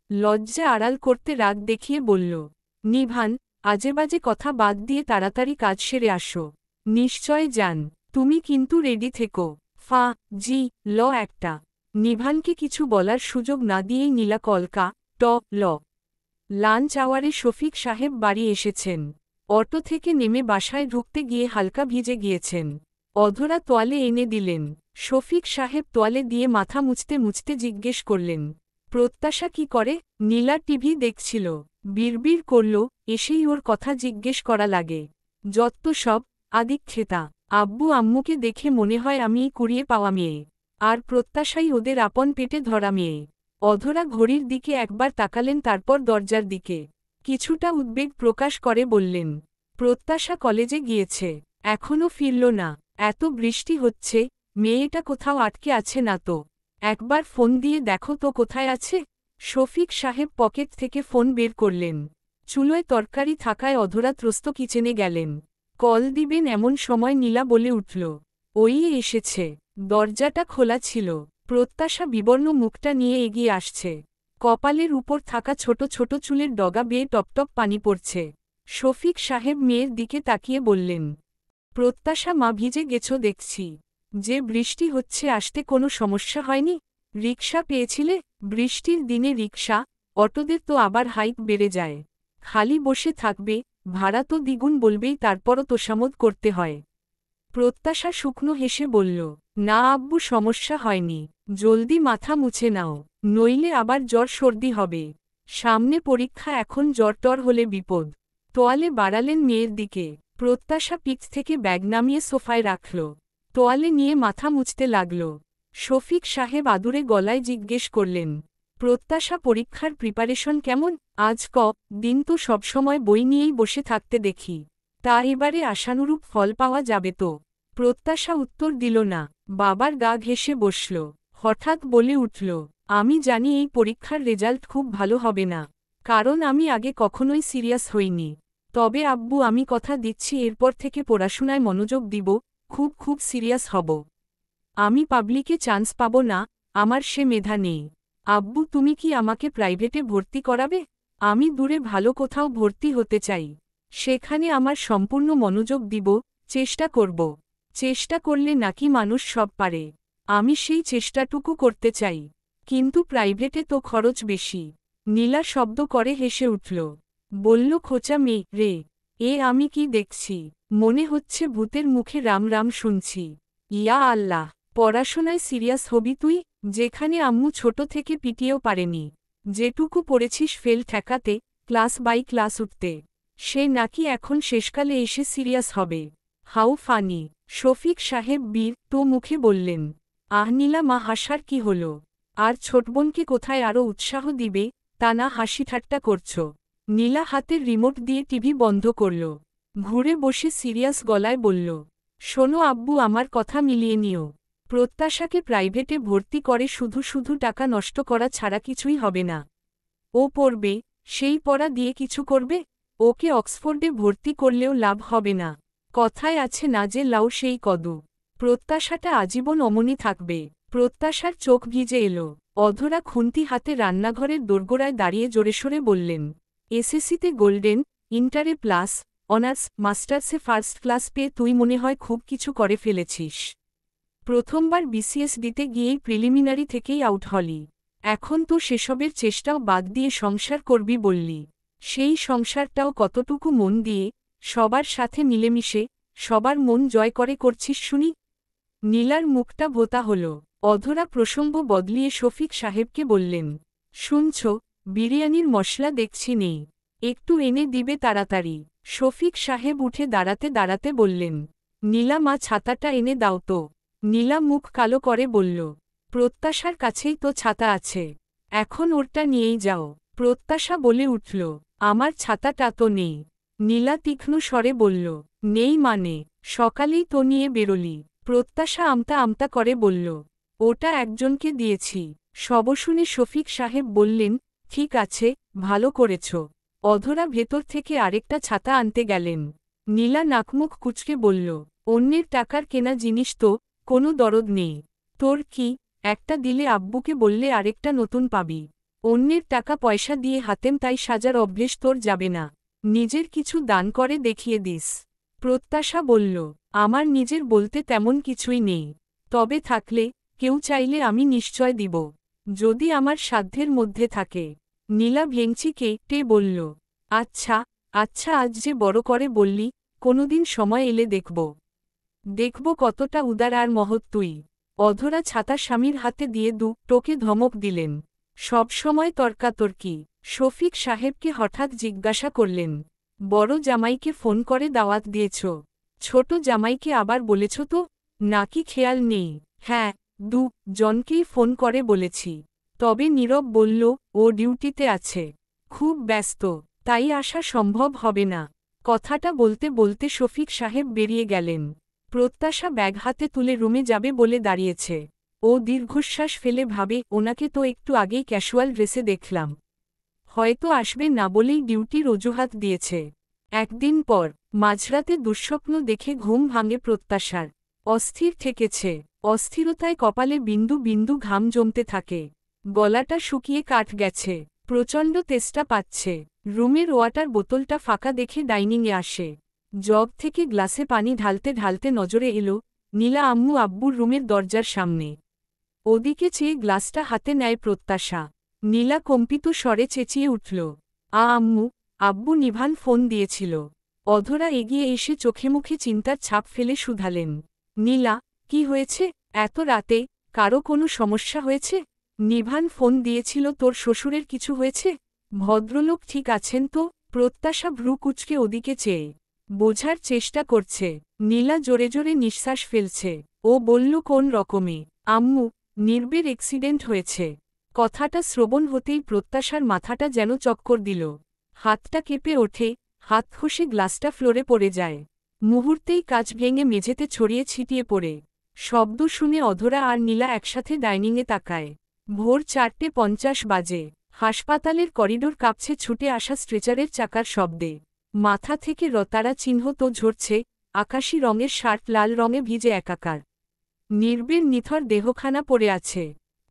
লজ্জা আড়াল করতে রাগ দেখিয়ে বলল, নিভান, আজেবাজে কথা বাদ দিয়ে তাড়াতাড়ি কাজ সেরে আসো। নিশ্চয় যান। তুমি কিন্তু রেডি থেকো। ল একটা। নিভানকে কিছু বলার সুযোগ না দিয়েই নীলা কলকা ল। লাঞ্চ আওয়ারে শফিক সাহেব বাড়ি এসেছেন। অটো থেকে নেমে বাসায় ঢুকতে গিয়ে হালকা ভিজে গিয়েছেন। অধরা তোয়ালে এনে দিলেন। শফিক সাহেব তোয়ালে দিয়ে মাথা মুছতে মুছতে জিজ্ঞেস করলেন, প্রত্যাশা কি করে? নীলা টিভি দেখছিল। বিড়বিড় করল, এসেই ওর কথা জিজ্ঞেস করা লাগে। যত্ত সব আদিক্ষেতা। আব্বু আম্মুকে দেখে মনে হয় আমিই কুড়িয়ে পাওয়া মেয়ে, আর প্রত্যাশাই ওদের আপন পেটে ধরা মেয়ে। অধরা ঘড়ির দিকে একবার তাকালেন, তারপর দরজার দিকে কিছুটা উদ্বেগ প্রকাশ করে বললেন, প্রত্যাশা কলেজে গিয়েছে, এখনও ফিরল না। এত বৃষ্টি হচ্ছে, মেয়েটা কোথাও আটকে আছে না তো? একবার ফোন দিয়ে দেখো তো কোথায় আছে। শফিক সাহেব পকেট থেকে ফোন বের করলেন। চুলোয় তরকারি থাকায় অধরা ত্রস্ত কিচেনে গেলেন। কল দিবেন এমন সময় নীলা বলে উঠল, ওই এসেছে। দরজাটা খোলা ছিল। প্রত্যাশা বিবর্ণ মুখটা নিয়ে এগিয়ে আসছে। কপালের উপর থাকা ছোট ছোট চুলের ডগা বেয়ে টপটপ পানি পড়ছে। শফিক সাহেব মেয়ের দিকে তাকিয়ে বললেন, প্রত্যাশা মা, ভিজে গেছো দেখছি। যে বৃষ্টি হচ্ছে, আসতে কোনো সমস্যা হয়নি? রিকশা পেয়েছিলে? বৃষ্টির দিনে রিকশা, অটোদের তো আবার হাইক বেড়ে যায়। খালি বসে থাকবে, ভাড়া তো দ্বিগুণ বলবেই, তারপরও তোষামোদ করতে হয়। প্রত্যাশা শুকনো হেসে বলল, না আব্বু, সমস্যা হয়নি। জলদি মাথা মুছে নাও, নইলে আবার জ্বর সর্দি হবে। সামনে পরীক্ষা, এখন জ্বরটর হলে বিপদ। তোয়ালে বাড়ালেন মেয়ের দিকে। প্রত্যাশা পিঠ থেকে ব্যাগ নামিয়ে সোফায় রাখল। তোয়ালে নিয়ে মাথা মুছতে লাগল। শফিক সাহেব আদুরে গলায় জিজ্ঞেস করলেন, প্রত্যাশা, পরীক্ষার প্রিপারেশন কেমন? আজ দিন তো সবসময় বই নিয়েই বসে থাকতে দেখি। তা এবারে আশানুরূপ ফল পাওয়া যাবে তো? প্রত্যাশা উত্তর দিল না। বাবার গা ঘেঁষে বসল। হঠাৎ বলে উঠল, আমি জানি এই পরীক্ষার রেজাল্ট খুব ভালো হবে না, কারণ আমি আগে কখনোই সিরিয়াস হইনি। তবে আব্বু, আমি কথা দিচ্ছি, এরপর থেকে পড়াশোনায় মনোযোগ দিব, খুব খুব সিরিয়াস হব। আমি পাবলিকে চান্স পাব না, আমার সে মেধা নেই। আব্বু, তুমি কি আমাকে প্রাইভেটে ভর্তি করাবে? আমি দূরে ভালো কোথাও ভর্তি হতে চাই। সেখানে আমার সম্পূর্ণ মনোযোগ দিব, চেষ্টা করব। চেষ্টা করলে নাকি মানুষ সব পারে। আমি সেই চেষ্টাটুকু করতে চাই। কিন্তু প্রাইভেটে তো খরচ বেশি। নীলা শব্দ করে হেসে উঠল। বলল, খোঁচা মেয়ে রে, আমি কি দেখছি? মনে হচ্ছে ভূতের মুখে রাম রাম শুনছি। ইয়া আল্লাহ, পড়াশোনায় সিরিয়াস হবি তুই, যেখানে আম্মু ছোট থেকে পিটিয়েও পারেনি। যেটুকু পড়েছিস ফেল ঠেকাতে, ক্লাস বাই ক্লাস উঠতে, সে নাকি এখন শেষকালে এসে সিরিয়াস হবে। How funny. শফিক সাহেব বীর তো মুখে বললেন। নীলা মা, হাসার কি হল? আর ছোটবোনকে কোথায় আরও উৎসাহ দিবে, তা না হাসি ঠাট্টা করছ? নীলা হাতের রিমোট দিয়ে টিভি বন্ধ করল। ঘুরে বসে সিরিয়াস গলায় বলল, শোনো আব্বু, আমার কথা মিলিয়ে নিও। প্রত্যাশাকে প্রাইভেটে ভর্তি করে শুধু শুধু টাকা নষ্ট করা ছাড়া কিছুই হবে না। ও পড়বে, সেই পড়া দিয়ে কিছু করবে? ওকে অক্সফোর্ডে ভর্তি করলেও লাভ হবে না। কথায় আছে না, যে লাউ সেই কদু। প্রত্যাশাটা আজীবন অমনি থাকবে। প্রত্যাশার চোখ ভিজে এলো। অধরা খুন্তি হাতে রান্নাঘরের দোরগোড়ায় দাঁড়িয়ে জোরেশোরে বললেন, এসএসসিতে গোল্ডেন, ইন্টারে প্লাস, অনার্স, মাস্টার্সে ফার্স্ট ক্লাস পেয়ে তুই মনে হয় খুব কিছু করে ফেলেছিস। প্রথমবার বিসিএস দিতে গিয়েই প্রিলিমিনারি থেকেই আউট হলি। এখন তো সেসবের চেষ্টাও বাদ দিয়ে সংসার করবি বললি। সেই সংসারটাও কতটুকু মন দিয়ে, সবার সাথে মিলেমিশে, সবার মন জয় করে করছিস শুনি? নীলার মুখটা ভোতা হল। অধরা প্রসঙ্গ বদলিয়ে শফিক সাহেবকে বললেন, শুনছ, বিরিয়ানির মশলা দেখছি নেই, একটু এনে দিবে তাড়াতাড়ি। শফিক সাহেব উঠে দাঁড়াতে দাঁড়াতে বললেন, নীলা মা, ছাতাটা এনে দাও তো। নীলা মুখ কালো করে বলল, প্রত্যাশার কাছেই তো ছাতা আছে, এখন ওরটা নিয়েই যাও। প্রত্যাশা বলে উঠল, আমার ছাতাটা তো নেই। নীলা তীক্ষ্ণ স্বরে বলল, নেই মানে? সকালেই তো নিয়ে বেরোলি। প্রত্যাশা আমতা আমতা করে বলল, ওটা একজনকে দিয়েছি। সব শুনে শফিক সাহেব বললেন, ঠিক আছে, ভালো করেছ। অধরা ভেতর থেকে আরেকটা ছাতা আনতে গেলেন। নীলা নাকমুখ কুচকে বলল, অন্যের টাকার কেনা জিনিস তো, কোনো দরদ নেই। তোর কি, একটা দিলে আব্বুকে বললে আরেকটা নতুন পাবি। অন্যের টাকা পয়সা দিয়ে হাতেম তাই সাজার অভ্যেস তোর যাবে না। নিজের কিছু দান করে দেখিয়ে দিস। প্রত্যাশা বলল, আমার নিজের বলতে তেমন কিছুই নেই, তবে থাকলে, কেউ চাইলে আমি নিশ্চয় দিব, যদি আমার সাধ্যের মধ্যে থাকে। নীলা ভেঙচি কেটে বলল, আচ্ছা আচ্ছা, আজ যে বড় করে বললি, কোনোদিন সময় এলে দেখব। দেখব কতটা উদার আর মহৎ তুই। অধরা ছাতা স্বামীর হাতে দিয়ে টোকে ধমক দিলেন। সব সময় তর্কাতর্কি। শফিক সাহেবকে হঠাৎ জিজ্ঞাসা করলেন, বড় জামাইকে ফোন করে দাওয়াত দিয়েছ? ছোট জামাইকে আবার বলেছ তো, নাকি খেয়াল নেই? হ্যাঁ, জনকেই ফোন করে বলেছি। তবে নীরব বলল, ও ডিউটিতে আছে, খুব ব্যস্ত, তাই আসা সম্ভব হবে না। কথাটা বলতে বলতে শফিক সাহেব বেরিয়ে গেলেন। প্রত্যাশা ব্যাগ হাতে তুলে রুমে যাবে বলে দাঁড়িয়েছে। ও দীর্ঘশ্বাস ফেলে ভাবে, ওনাকে তো একটু আগেই ক্যাশুয়াল ড্রেসে দেখলাম। হয়তো আসবে না বলেই ডিউটির অজুহাত দিয়েছে। একদিন পর মাঝরাতে দুঃস্বপ্ন দেখে ঘুম ভাঙে প্রত্যাশার। অস্থির ঠেকেছে, অস্থিরতায় কপালে বিন্দু বিন্দু ঘাম জমতে থাকে। গলাটা শুকিয়ে কাঠ গেছে, প্রচণ্ড তেষ্টা পাচ্ছে। রুমের ওয়াটার বোতলটা ফাঁকা দেখে ডাইনিংয়ে আসে। জগ থেকে গ্লাসে পানি ঢালতে ঢালতে নজরে এলো, নীলা আম্মু আব্বুর রুমের দরজার সামনে। ওদিকে চেয়ে গ্লাসটা হাতে নেয় প্রত্যাশা। নীলা কম্পিত স্বরে চেঁচিয়ে উঠল, আম্মু, আব্বু নিভান ফোন দিয়েছিল। অধরা এগিয়ে এসে চোখে মুখে চিন্তার ছাপ ফেলে শুধালেন, নীলা, কি হয়েছে এত রাতে? কারো কোনো সমস্যা হয়েছে? নিভান ফোন দিয়েছিল তোর শ্বশুরের কিছু হয়েছে? ভদ্রলোক ঠিক আছেন তো? প্রত্যাশা ভ্রু কুঁচকে ওদিকে চেয়ে বোঝার চেষ্টা করছে। নীলা জোরে জোরে নিঃশ্বাস ফেলছে। ও বলল কোন রকমে, আম্মু, নির্বের অ্যাক্সিডেন্ট হয়েছে। কথাটা শ্রবণ হতেই প্রত্যাশার মাথাটা যেন চক্কর দিল। হাতটা কেঁপে ওঠে, হাত খসে গ্লাসটা ফ্লোরে পড়ে যায়। মুহূর্তেই কাচ ভেঙে মেঝেতে ছড়িয়ে ছিটিয়ে পড়ে। শব্দ শুনে অধরা আর নীলা একসাথে ডাইনিংয়ে তাকায়। ভোর 4:50 বাজে। হাসপাতালের করিডোর কাঁপছে ছুটে আসা স্ট্রেচারের চাকার শব্দে। মাথা থেকে রতারা চিহ্ন তো ঝরছে, আকাশি রঙের শার্ট লাল রঙে ভিজে একাকার। নির্বের নিথর দেহখানা পড়ে আছে।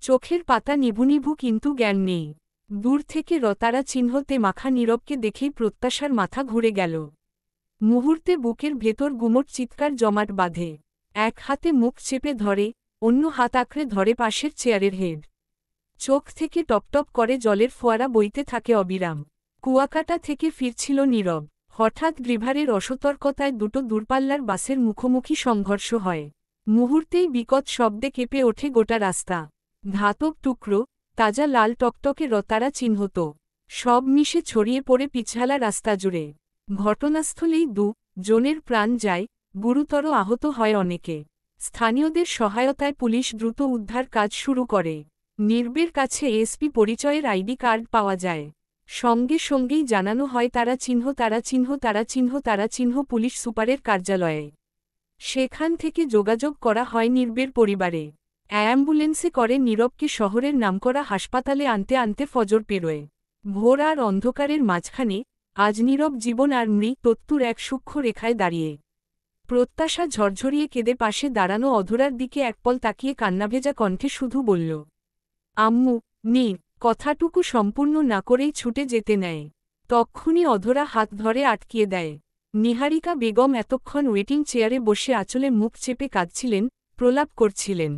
চোখের পাতা নিভু নিভু কিন্তু জ্ঞান নেই। দূর থেকে রতারা চিহ্নতে মাখা নীরবকে দেখেই প্রত্যাশার মাথা ঘুরে গেল। মুহূর্তে বুকের ভেতর গুমট চিৎকার জমাট বাঁধে। এক হাতে মুখ চেপে ধরে, অন্য হাত আঁকড়ে ধরে পাশের চেয়ারের হেড। চোখ থেকে টপটপ করে জলের ফোয়ারা বইতে থাকে অবিরাম। কুয়াকাটা থেকে ফিরছিল নীরব। হঠাৎ ড্রাইভারের অসতর্কতায় দুটো দূরপাল্লার বাসের মুখোমুখি সংঘর্ষ হয়। মুহূর্তেই বিকট শব্দে কেঁপে ওঠে গোটা রাস্তা। ধাতব টুকরো, তাজা লাল টকটকে রতারা চিহ্নত, সব মিশে ছড়িয়ে পড়ে পিছালা রাস্তা জুড়ে। ঘটনাস্থলেই জনের প্রাণ যায়, গুরুতর আহত হয় অনেকে। স্থানীয়দের সহায়তায় পুলিশ দ্রুত উদ্ধার কাজ শুরু করে। নির্বের কাছে এসপি পরিচয়ের আইডি কার্ড পাওয়া যায়। সঙ্গে সঙ্গেই জানানো হয় তারা চিহ্ন পুলিশ সুপারের কার্যালয়ে। সেখান থেকে যোগাযোগ করা হয় নির্বের পরিবারে। অ্যাম্বুলেন্সে করে নীরবকে শহরের নামকরা হাসপাতালে আনতে আনতে ফজর পেরোয়। ভোর আর অন্ধকারের মাঝখানে আজ নীরব জীবন আর মৃত্যুর এক সূক্ষ্ম রেখায় দাঁড়িয়ে। প্রত্যাশা ঝরঝরিয়ে কেঁদে পাশে দাঁড়ানো অধরার দিকে একপল তাকিয়ে কান্নাভেজা কণ্ঠে শুধু বলল, আম্মু, কথাটুকু সম্পূর্ণ না করেই ছুটে যেতে নেয়। তক্ষুনি অধরা হাত ধরে আটকিয়ে দেয়। নিহারিকা বেগম এতক্ষণ ওয়েটিং চেয়ারে বসে আঁচলে মুখ চেপে কাঁদছিলেন, প্রলাপ করছিলেন।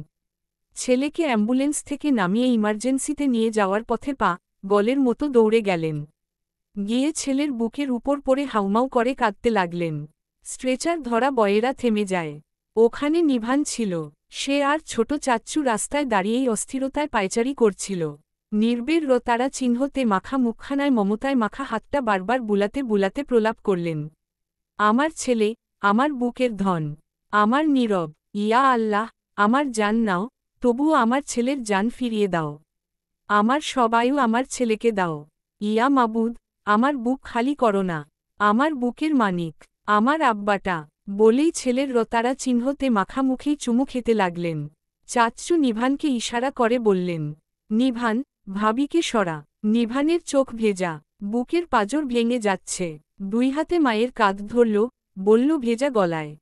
ছেলেকে অ্যাম্বুলেন্স থেকে নামিয়ে ইমার্জেন্সিতে নিয়ে যাওয়ার পথে গলের মতো দৌড়ে গেলেন। গিয়ে ছেলের বুকের উপর পড়ে হাউমাউ করে কাঁদতে লাগলেন। স্ট্রেচার ধরা বয়েরা থেমে যায়। ওখানে নিভান ছিল। সে আর ছোট চাচ্চু রাস্তায় দাঁড়িয়েই অস্থিরতায় পায়চারি করছিল। নির্বের রতারা চিহ্নতে মাখা মুখখানায় মমতায় মাখা হাতটা বারবার বুলাতে বুলাতে প্রলাপ করলেন, আমার ছেলে, আমার বুকের ধন, আমার নীরব, ইয়া আল্লাহ, আমার জান নাও, তবুও আমার ছেলের জান ফিরিয়ে দাও। আমার সবাইও আমার ছেলেকে দাও। ইয়া মাবুদ, আমার বুক খালি করো না। আমার বুকের মানিক, আমার আব্বাটা। বলেই ছেলের রতারা চিহ্নতে মাখা মুখেই চুমু খেতে লাগলেন। চাচ্চু নিভানকে ইশারা করে বললেন, নিভান, ভাবিকে সরা। নিভানের চোখ ভেজা, বুকের পাঁজর ভেঙে যাচ্ছে। দুই হাতে মায়ের কাঁধ ধরল, বলল ভেজা গলায়,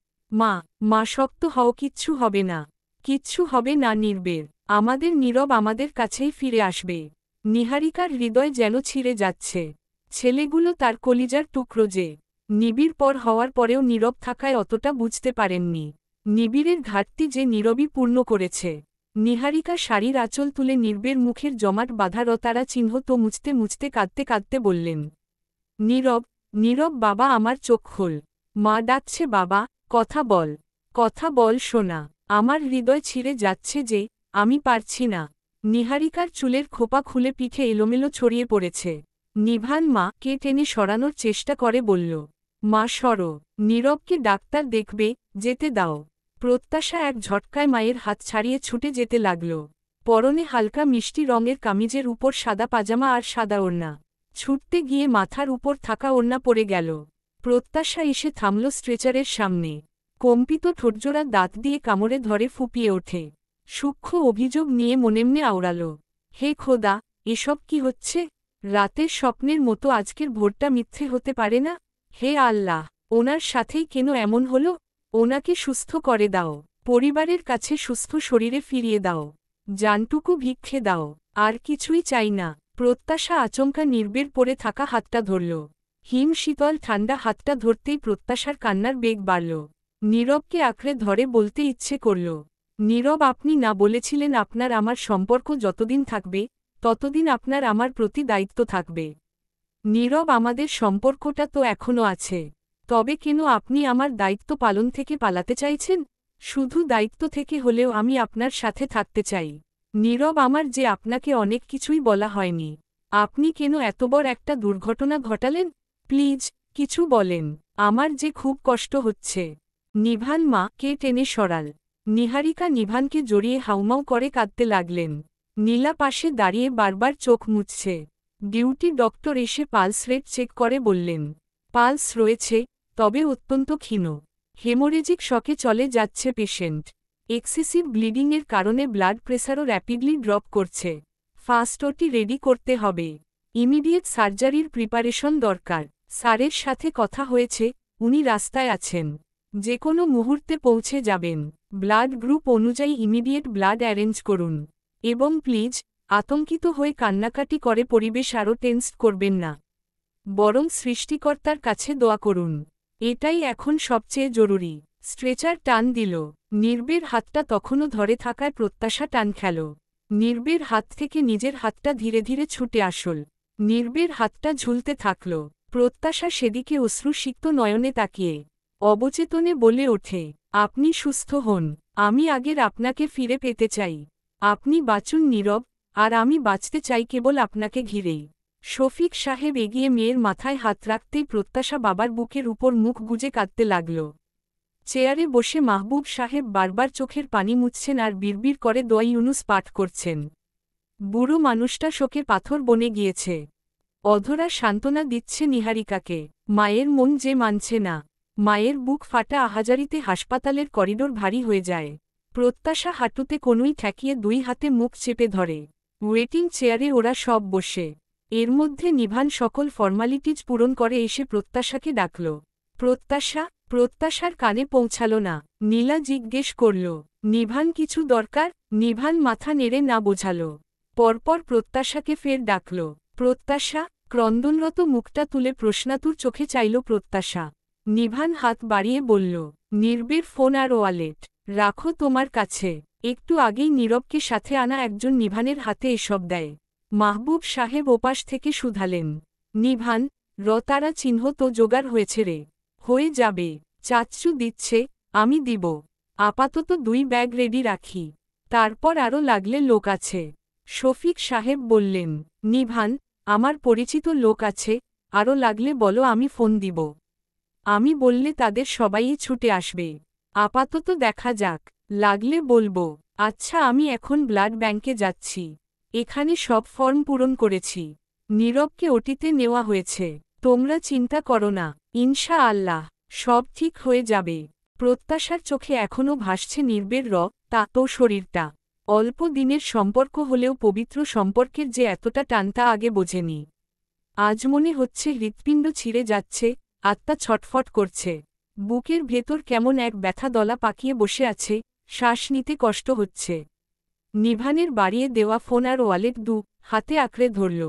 মা শক্ত হও, কিচ্ছু হবে না, কিচ্ছু হবে না নির্বের। আমাদের নীরব আমাদের কাছেই ফিরে আসবে। নিহারিকার হৃদয় যেন ছিঁড়ে যাচ্ছে। ছেলেগুলো তার কলিজার টুকরো যে। নিবিড় পর হওয়ার পরেও নীরব থাকায় অতটা বুঝতে পারেননি। নিবিড়ের ঘাটতি যে নীরবই পূর্ণ করেছে। নিহারিকা শাড়ির আঁচল তুলে নির্বের মুখের জমাট বাঁধা রতারা চিহ্ন তো মুছতে মুছতে কাঁদতে কাঁদতে বললেন, নীরব বাবা, আমার চোখ খোল। মা ডাকছে, বাবা, কথা বল সোনা। আমার হৃদয় ছিঁড়ে যাচ্ছে যে, আমি পারছি না। নিহারিকার চুলের খোপা খুলে পিঠে এলোমেলো ছড়িয়ে পড়েছে। নিভান মাকে টেনে সরানোর চেষ্টা করে বলল, মা সরো, নীরবকে ডাক্তার দেখবে, যেতে দাও। প্রত্যাশা এক ঝটকায় মায়ের হাত ছাড়িয়ে ছুটে যেতে লাগল। পরনে হালকা মিষ্টি রঙের কামিজের উপর সাদা পাজামা আর সাদা ওড়না। ছুটতে গিয়ে মাথার উপর থাকা ওড়না পড়ে গেল। প্রত্যাশা এসে থামল স্ট্রেচারের সামনে। কম্পিত ঠোঁটজোড়া দাঁত দিয়ে কামড়ে ধরে ফুপিয়ে ওঠে। সূক্ষ্ম অভিযোগ নিয়ে মনেমনে আওড়াল, হে খোদা, এসব কি হচ্ছে? রাতের স্বপ্নের মতো আজকের ভোরটা মিথ্যে হতে পারে না? হে আল্লাহ, ওনার সাথেই কেন এমন হল? ওনাকে সুস্থ করে দাও, পরিবারের কাছে সুস্থ শরীরে ফিরিয়ে দাও, জানটুকু ভিক্ষে দাও, আর কিছুই চাই না। প্রত্যাশা আচমকা নির্বের পড়ে থাকা হাতটা ধরল। হিম শীতল ঠান্ডা হাতটা ধরতেই প্রত্যাশার কান্নার বেগ বাড়ল। নীরবকে আঁকড়ে ধরে বলতে ইচ্ছে করল, নীরব, আপনি না বলেছিলেন আপনার আমার সম্পর্ক যতদিন থাকবে ততদিন আপনার আমার প্রতি দায়িত্ব থাকবে? নীরব, আমাদের সম্পর্কটা তো এখনও আছে, তবে কেন আপনি আমার দায়িত্ব পালন থেকে পালাতে চাইছেন? শুধু দায়িত্ব থেকে হলেও আমি আপনার সাথে থাকতে চাই। নীরব, আমার যে আপনাকে অনেক কিছুই বলা হয়নি। আপনি কেন এত বড় একটা দুর্ঘটনা ঘটালেন? প্লিজ, কিছু বলেন, আমার যে খুব কষ্ট হচ্ছে। নিভান মা কে টেনে সরাল। নিহারিকা নিভানকে জড়িয়ে হাউমাউ করে কাঁদতে লাগলেন। নীলা পাশে দাঁড়িয়ে বারবার চোখ মুছছে। ডিউটি ডক্টর এসে পালস রেট চেক করে বললেন, পালস রয়েছে, তবে অত্যন্ত ক্ষীণ। হেমোরেজিক শকে চলে যাচ্ছে পেশেন্ট। এক্সেসিভ ব্লিডিংয়ের কারণে ব্লাড প্রেসারও র্যাপিডলি ড্রপ করছে। ফাস্ট ওটি রেডি করতে হবে। ইমিডিয়েট সার্জারির প্রিপারেশন দরকার। স্যারের সাথে কথা হয়েছে, উনি রাস্তায় আছেন, যে কোনো মুহূর্তে পৌঁছে যাবেন। ব্লাড গ্রুপ অনুযায়ী ইমিডিয়েট ব্লাড অ্যারেঞ্জ করুন। এবং প্লিজ, আতঙ্কিত হয়ে কান্নাকাটি করে পরিবেশ আরও টেন্সড করবেন না, বরং সৃষ্টিকর্তার কাছে দোয়া করুন। এটাই এখন সবচেয়ে জরুরি। স্ট্রেচার টান দিল। নির্বের হাতটা তখনও ধরে থাকায় প্রত্যাশা টান খেল। নির্বের হাত থেকে নিজের হাতটা ধীরে ধীরে ছুটে আসল। নির্বের হাতটা ঝুলতে থাকল। প্রত্যাশা সেদিকে অশ্রুসিক্ত নয়নে তাকিয়ে অবচেতনে বলে ওঠে, আপনি সুস্থ হন, আমি আগের আপনাকে ফিরে পেতে চাই। আপনি বাঁচুন নীরব, আর আমি বাঁচতে চাই কেবল আপনাকে ঘিরেই। শফিক সাহেব এগিয়ে মেয়ের মাথায় হাত রাখতেই প্রত্যাশা বাবার বুকের উপর মুখ গুজে কাঁদতে লাগল। চেয়ারে বসে মাহবুব সাহেব বারবার চোখের পানি মুছছেন আর বিড়বিড় করে দোয়া ইউনুস পাঠ করছেন। বুড়ো মানুষটা শোকে পাথর বনে গিয়েছে। অধরা সান্ত্বনা দিচ্ছে নিহারিকাকে। মায়ের মন যে মানছে না। মায়ের বুক ফাটা আহাজারিতে হাসপাতালের করিডোর ভারী হয়ে যায়। প্রত্যাশা হাঁটুতে কনুই ঠেকিয়ে দুই হাতে মুখ চেপে ধরে। ওয়েটিং চেয়ারে ওরা সব বসে। এর মধ্যে নিভান সকল ফর্মালিটিজ পূরণ করে এসে প্রত্যাশাকে ডাকল। প্রত্যাশা। প্রত্যাশার কানে পৌঁছাল না। নীলা জিজ্ঞেস করল, নিভান কিছু দরকার? নিভান মাথা নেড়ে না বোঝাল। পরপর প্রত্যাশাকে ফের ডাকল। প্রত্যাশা। ক্রন্দনরত মুখটা তুলে প্রশ্নাতুর চোখে চাইল প্রত্যাশা। নিভান হাত বাড়িয়ে বলল, নির্বের ফোন আর ওয়ালেট রাখো তোমার কাছে। একটু আগেই নীরবকে সাথে আনা একজন নিভানের হাতে এসব দেয়। মাহবুব সাহেব ওপাশ থেকে শুধালেন, নিভান, রতারা চিহ্ন তো জোগাড় হয়েছে রে? হয়ে যাবে, চাচ্চু দিচ্ছে, আমি দিব। আপাতত 2 ব্যাগ রেডি রাখি, তারপর আরও লাগলে লোক আছে। শফিক সাহেব বললেন, নিভান, আমার পরিচিত লোক আছে, আরও লাগলে বলো, আমি ফোন দিব। আমি বললে তাদের সবাই ছুটে আসবে। আপাতত দেখা যাক, লাগলে বলবো। আচ্ছা, আমি এখন ব্লাড ব্যাংকে যাচ্ছি। এখানে সব ফর্ম পূরণ করেছি। নীরবকে ওটিতে নেওয়া হয়েছে। তোমরা চিন্তা করো না, ইনশা আল্লাহ সব ঠিক হয়ে যাবে। প্রত্যাশার চোখে এখনও ভাসছে নির্বের তো শরীরটা। অল্প দিনের সম্পর্ক হলেও পবিত্র সম্পর্কের যে এতটা টানতা আগে বোঝেনি। আজ মনে হচ্ছে হৃৎপিণ্ড ছিঁড়ে যাচ্ছে, আত্মা ছটফট করছে। বুকের ভেতর কেমন এক ব্যথা দলা পাকিয়ে বসে আছে, শ্বাস নিতে কষ্ট হচ্ছে। নিভানের বাড়িয়ে দেওয়া ফোন আর ওয়ালেট হাতে আঁকড়ে ধরল।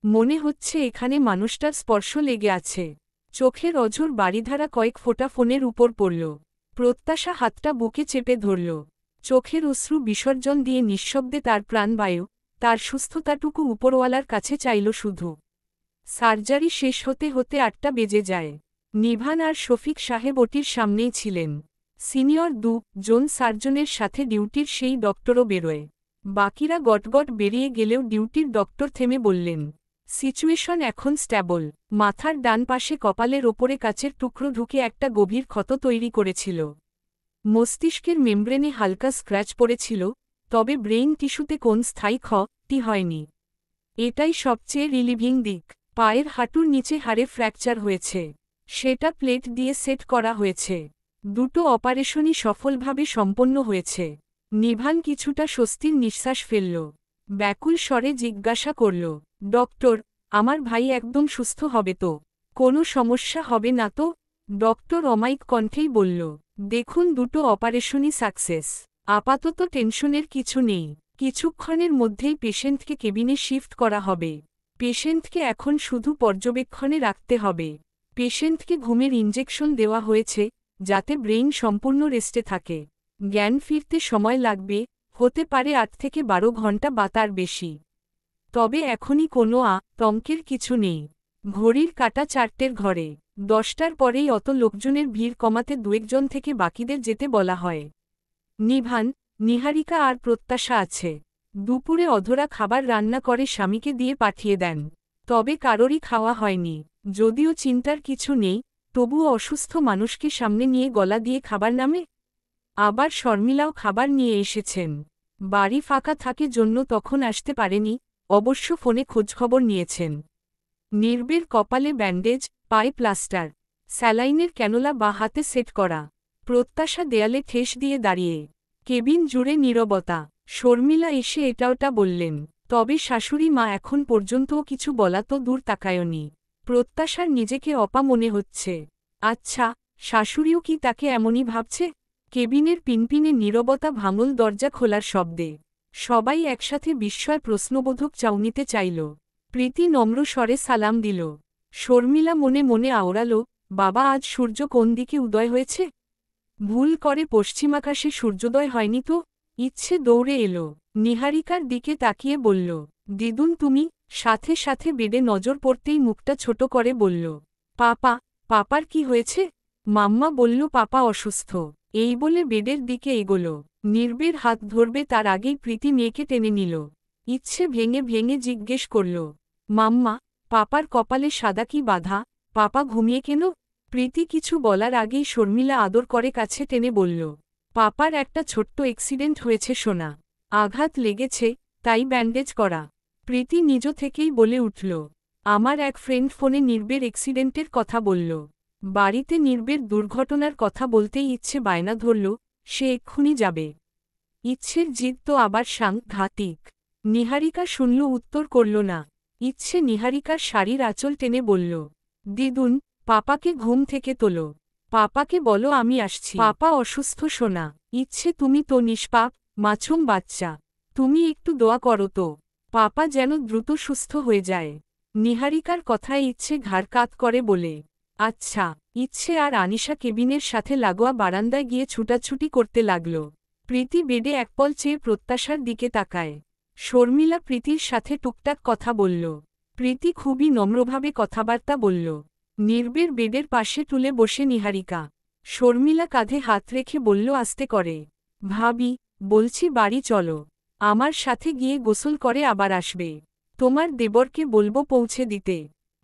মনে হচ্ছে এখানে মানুষটার স্পর্শ লেগে আছে। চোখের অঝোর বাড়িধারা কয়েক ফোঁটা ফোনের উপর পড়ল। প্রত্যাশা হাতটা বুকে চেপে ধরল। চোখের অশ্রু বিসর্জন দিয়ে নিঃশব্দে তার প্রাণবায়ু, তার সুস্থতাটুকু উপরওয়ালার কাছে চাইল শুধু। সার্জারি শেষ হতে হতে 8টা বেজে যায়। নিভান আর শফিক সাহেব ওটির সামনেই ছিলেন। সিনিয়র জন সার্জনের সাথে ডিউটির সেই ডক্টরও বেরোয়। বাকিরা গটগট বেরিয়ে গেলেও ডিউটির ডক্টর থেমে বললেন, সিচুয়েশন এখন স্ট্যাবল। মাথার ডান পাশে কপালের ওপরে কাচের টুকরো ঢুকে একটা গভীর ক্ষত তৈরি করেছিল। মস্তিষ্কের মেমব্রেনে হালকা স্ক্র্যাচ পড়েছিল, তবে ব্রেইন টিস্যুতে কোন স্থায়ী ক্ষতি হয়নি। এটাই সবচেয়ে রিলিভিং দিক। পায়ের হাঁটুর নিচে হাড়ে ফ্র্যাকচার হয়েছে, সেটা প্লেট দিয়ে সেট করা হয়েছে। দুটো অপারেশনই সফলভাবে সম্পন্ন হয়েছে। নিভান কিছুটা স্বস্তির নিঃশ্বাস ফেলল। ব্যাকুল স্বরে জিজ্ঞাসা করল, ডক্টর, আমার ভাই একদম সুস্থ হবে তো? কোনো সমস্যা হবে না তো? ডক্টর অমায়িক কণ্ঠেই বলল, দেখুন দুটো অপারেশনই সাকসেস। আপাতত টেনশনের কিছু নেই। কিছুক্ষণের মধ্যেই পেশেন্টকে কেবিনে শিফট করা হবে। পেশেন্টকে এখন শুধু পর্যবেক্ষণে রাখতে হবে। পেশেন্টকে ঘুমের ইনজেকশন দেওয়া হয়েছে, যাতে ব্রেইন সম্পূর্ণ রেস্টে থাকে। জ্ঞান ফিরতে সময় লাগবে, হতে পারে ৮ থেকে ১২ ঘন্টা বা তার বেশি। তবে এখনই কোনো আতঙ্কের কিছু নেই। ঘড়ির কাঁটা ৪টের ঘরে। ১০টার পরেই অত লোকজনের ভিড় কমাতে দুয়েকজন থেকে বাকিদের যেতে বলা হয়। নিভান, নিহারিকা আর প্রত্যাশা আছে। দুপুরে অধরা খাবার রান্না করে স্বামীকে দিয়ে পাঠিয়ে দেন। তবে কারোরই খাওয়া হয়নি। যদিও চিন্তার কিছু নেই, তবুও অসুস্থ মানুষকে সামনে নিয়ে গলা দিয়ে খাবার নামে। আবার শর্মিলাও খাবার নিয়ে এসেছেন। বাড়ি ফাঁকা থাকে জন্য তখন আসতে পারেনি, অবশ্য ফোনে খোঁজখবর নিয়েছেন। নির্বের কপালে ব্যান্ডেজ, পায়ে প্লাস্টার, স্যালাইনের ক্যানোলা বা হাতে সেট করা। প্রত্যাশা দেয়ালে ঠেস দিয়ে দাঁড়িয়ে। কেবিন জুড়ে নীরবতা। শর্মিলা এসে এটাওটা বললেন, তবে শাশুড়ি মা এখন পর্যন্তও কিছু বলা তো দূর তাকায়নি। প্রত্যাশার নিজেকে অপা মনে হচ্ছে। আচ্ছা, শাশুড়িও কি তাকে এমনই ভাবছে? কেবিনের পিনপিনে নীরবতা ভাঙল দরজা খোলার শব্দে। সবাই একসাথে বিস্ময় প্রশ্নবোধক চাউনিতে চাইল। প্রীতি নম্র স্বরে সালাম দিল। শর্মিলা মনে মনে আওড়াল, বাবা আজ সূর্য কোন দিকে উদয় হয়েছে? ভুল করে পশ্চিমাকাশে সূর্যোদয় হয়নি তো? ইচ্ছে দৌড়ে এলো, নিহারিকার দিকে তাকিয়ে বলল, দিদুন তুমি? সাথে সাথে বেডে নজর পড়তেই মুখটা ছোট করে বলল, পাপার কি হয়েছে? মাম্মা বলল পাপা অসুস্থ। এই বলে বেডের দিকে এগোল। নির্বের হাত ধরবে তার আগেই প্রীতি মেয়েকে টেনে নিল। ইচ্ছে ভেঙে ভেঙে জিজ্ঞেস করল, মাম্মা, পাপার কপালে সাদা কি বাধা? পাপা ঘুমিয়ে কেন? প্রীতি কিছু বলার আগেই শর্মিলা আদর করে কাছে টেনে বলল, পাপার একটা ছোট্ট অ্যাক্সিডেন্ট হয়েছে সোনা। আঘাত লেগেছে, তাই ব্যান্ডেজ করা। প্রীতি নিজ থেকেই বলে উঠল, আমার এক ফ্রেন্ড ফোনে নির্বের অ্যাক্সিডেন্টের কথা বলল। বাড়িতে নির্বের দুর্ঘটনার কথা বলতেই ইচ্ছে বায়না ধরল, সে এক্ষুনি যাবে। ইচ্ছের জিদ তো আবার সাংঘাতিক। নিহারিকা শুনল, উত্তর করল না। ইচ্ছে নিহারিকার শাড়ির আঁচল টেনে বলল, দিদুন, পাপাকে ঘুম থেকে তোলো। পাপাকে বলো আমি আসছি। পাপা অসুস্থ সোনা। ইচ্ছে তুমি তো নিষ্পাপ, মাছুম বাচ্চা। তুমি একটু দোয়া করো তো, পাপা যেন দ্রুত সুস্থ হয়ে যায়। নিহারিকার কথায় ইচ্ছে ঘাড় কাত করে বলে, আচ্ছা। ইচ্ছে আর আনিশা কেবিনের সাথে লাগোয়া বারান্দায় গিয়ে ছুটাছুটি করতে লাগল। প্রীতি বেডে একপল চেয়ে প্রত্যাশার দিকে তাকায়। শর্মিলা প্রীতির সাথে টুকটাক কথা বলল। প্রীতি খুবই নম্রভাবে কথাবার্তা বলল। নির্বের বেডের পাশে তুলে বসে নিহারিকা। শর্মিলা কাঁধে হাত রেখে বলল আস্তে করে, ভাবি, বলছি বাড়ি চলো। আমার সাথে গিয়ে গোসল করে আবার আসবে। তোমার দেবরকে বলবো পৌঁছে দিতে।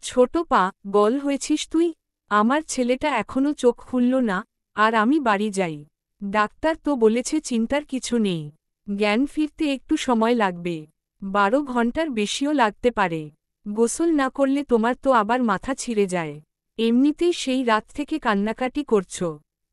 ছোট পা গল হয়েছিস তুই? আমার ছেলেটা এখনো চোখ খুলল না, আর আমি বাড়ি যাই। ডাক্তার তো বলেছে চিন্তার কিছু নেই। জ্ঞান ফিরতে একটু সময় লাগবে, 12 ঘন্টার বেশিও লাগতে পারে। গোসল না করলে তোমার তো আবার মাথা ছিঁড়ে যায়। এমনিতেই সেই রাত থেকে কান্নাকাটি করছ,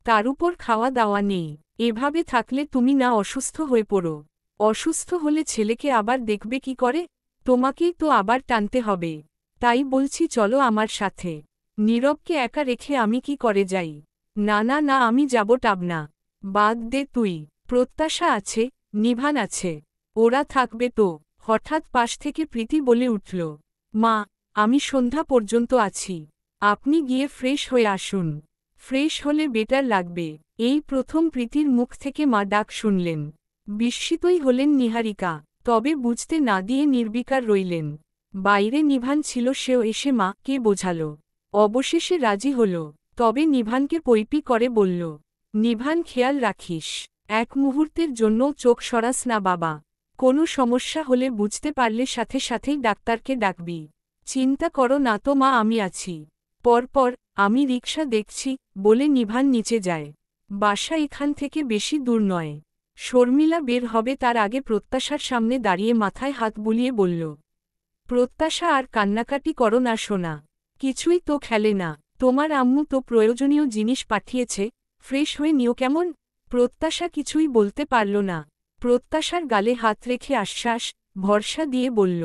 তার উপর খাওয়া দাওয়া নেই। এভাবে থাকলে তুমি না অসুস্থ হয়ে পড়ো। অসুস্থ হলে ছেলেকে আবার দেখবে কি করে? তোমাকেই তো আবার টানতে হবে। তাই বলছি চলো আমার সাথে। নীরবকে একা রেখে আমি কি করে যাই? না না না, আমি যাব টাবনা। বাদ দে তুই। প্রত্যাশা আছে, নিভান আছে, ওরা থাকবে তো। হঠাৎ পাশ থেকে প্রীতি বলে উঠল, মা, আমি সন্ধ্যা পর্যন্ত আছি। আপনি গিয়ে ফ্রেশ হয়ে আসুন। ফ্রেশ হলে বেটার লাগবে। এই প্রথম প্রীতির মুখ থেকে মা ডাক শুনলেন। বিস্মিতই হলেন নিহারিকা, তবে বুঝতে না দিয়ে নির্বিকার রইলেন। বাইরে নিভান ছিল, সেও এসে মাকে বোঝাল। অবশেষে রাজি হল, তবে নিভানকে পৈপি করে বলল, নিভান খেয়াল রাখিস, এক মুহূর্তের জন্য চোখ সরাস না বাবা। কোনো সমস্যা হলে বুঝতে পারলে সাথে সাথেই ডাক্তারকে ডাকবি। চিন্তা করো না তো মা, আমি আছি। পরপর আমি রিকশা দেখছি বলে নিভান নিচে যায়। বাসা এখান থেকে বেশি দূর নয়। শর্মিলা বের হবে তার আগে প্রত্যাশার সামনে দাঁড়িয়ে মাথায় হাত বুলিয়ে বলল, প্রত্যাশা আর কান্নাকাটি করো না সোনা, কিছুই তো খেলে না। তোমার আম্মু তো প্রয়োজনীয় জিনিস পাঠিয়েছে, ফ্রেশ হয়ে নিও কেমন। প্রত্যাশা কিছুই বলতে পারল না। প্রত্যাশার গালে হাত রেখে আশ্বাস ভরসা দিয়ে বলল,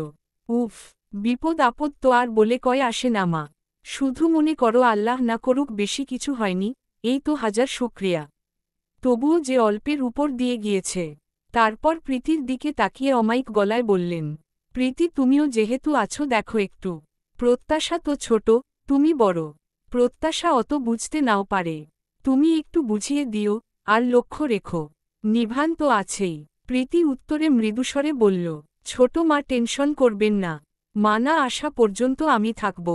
উফ, বিপদ আপদ তো আর বলে কয়ে আসে না মা। শুধু মনে করো আল্লাহ না করুক বেশি কিছু হয়নি, এই তো হাজার শুক্রিয়া। তবুও যে অল্পের উপর দিয়ে গিয়েছে। তারপর প্রীতির দিকে তাকিয়ে অমায়িক গলায় বললেন, প্রীতি তুমিও যেহেতু আছো দেখো একটু। প্রত্যাশা তো ছোট, তুমি বড়। প্রত্যাশা অত বুঝতে নাও পারে। তুমি একটু বুঝিয়ে দিও, আর লক্ষ্য রেখো। নিভান তো আছেই। প্রীতি উত্তরে মৃদুস্বরে বলল, ছোট মা টেনশন করবেন না। মানা আসা পর্যন্ত আমি থাকব।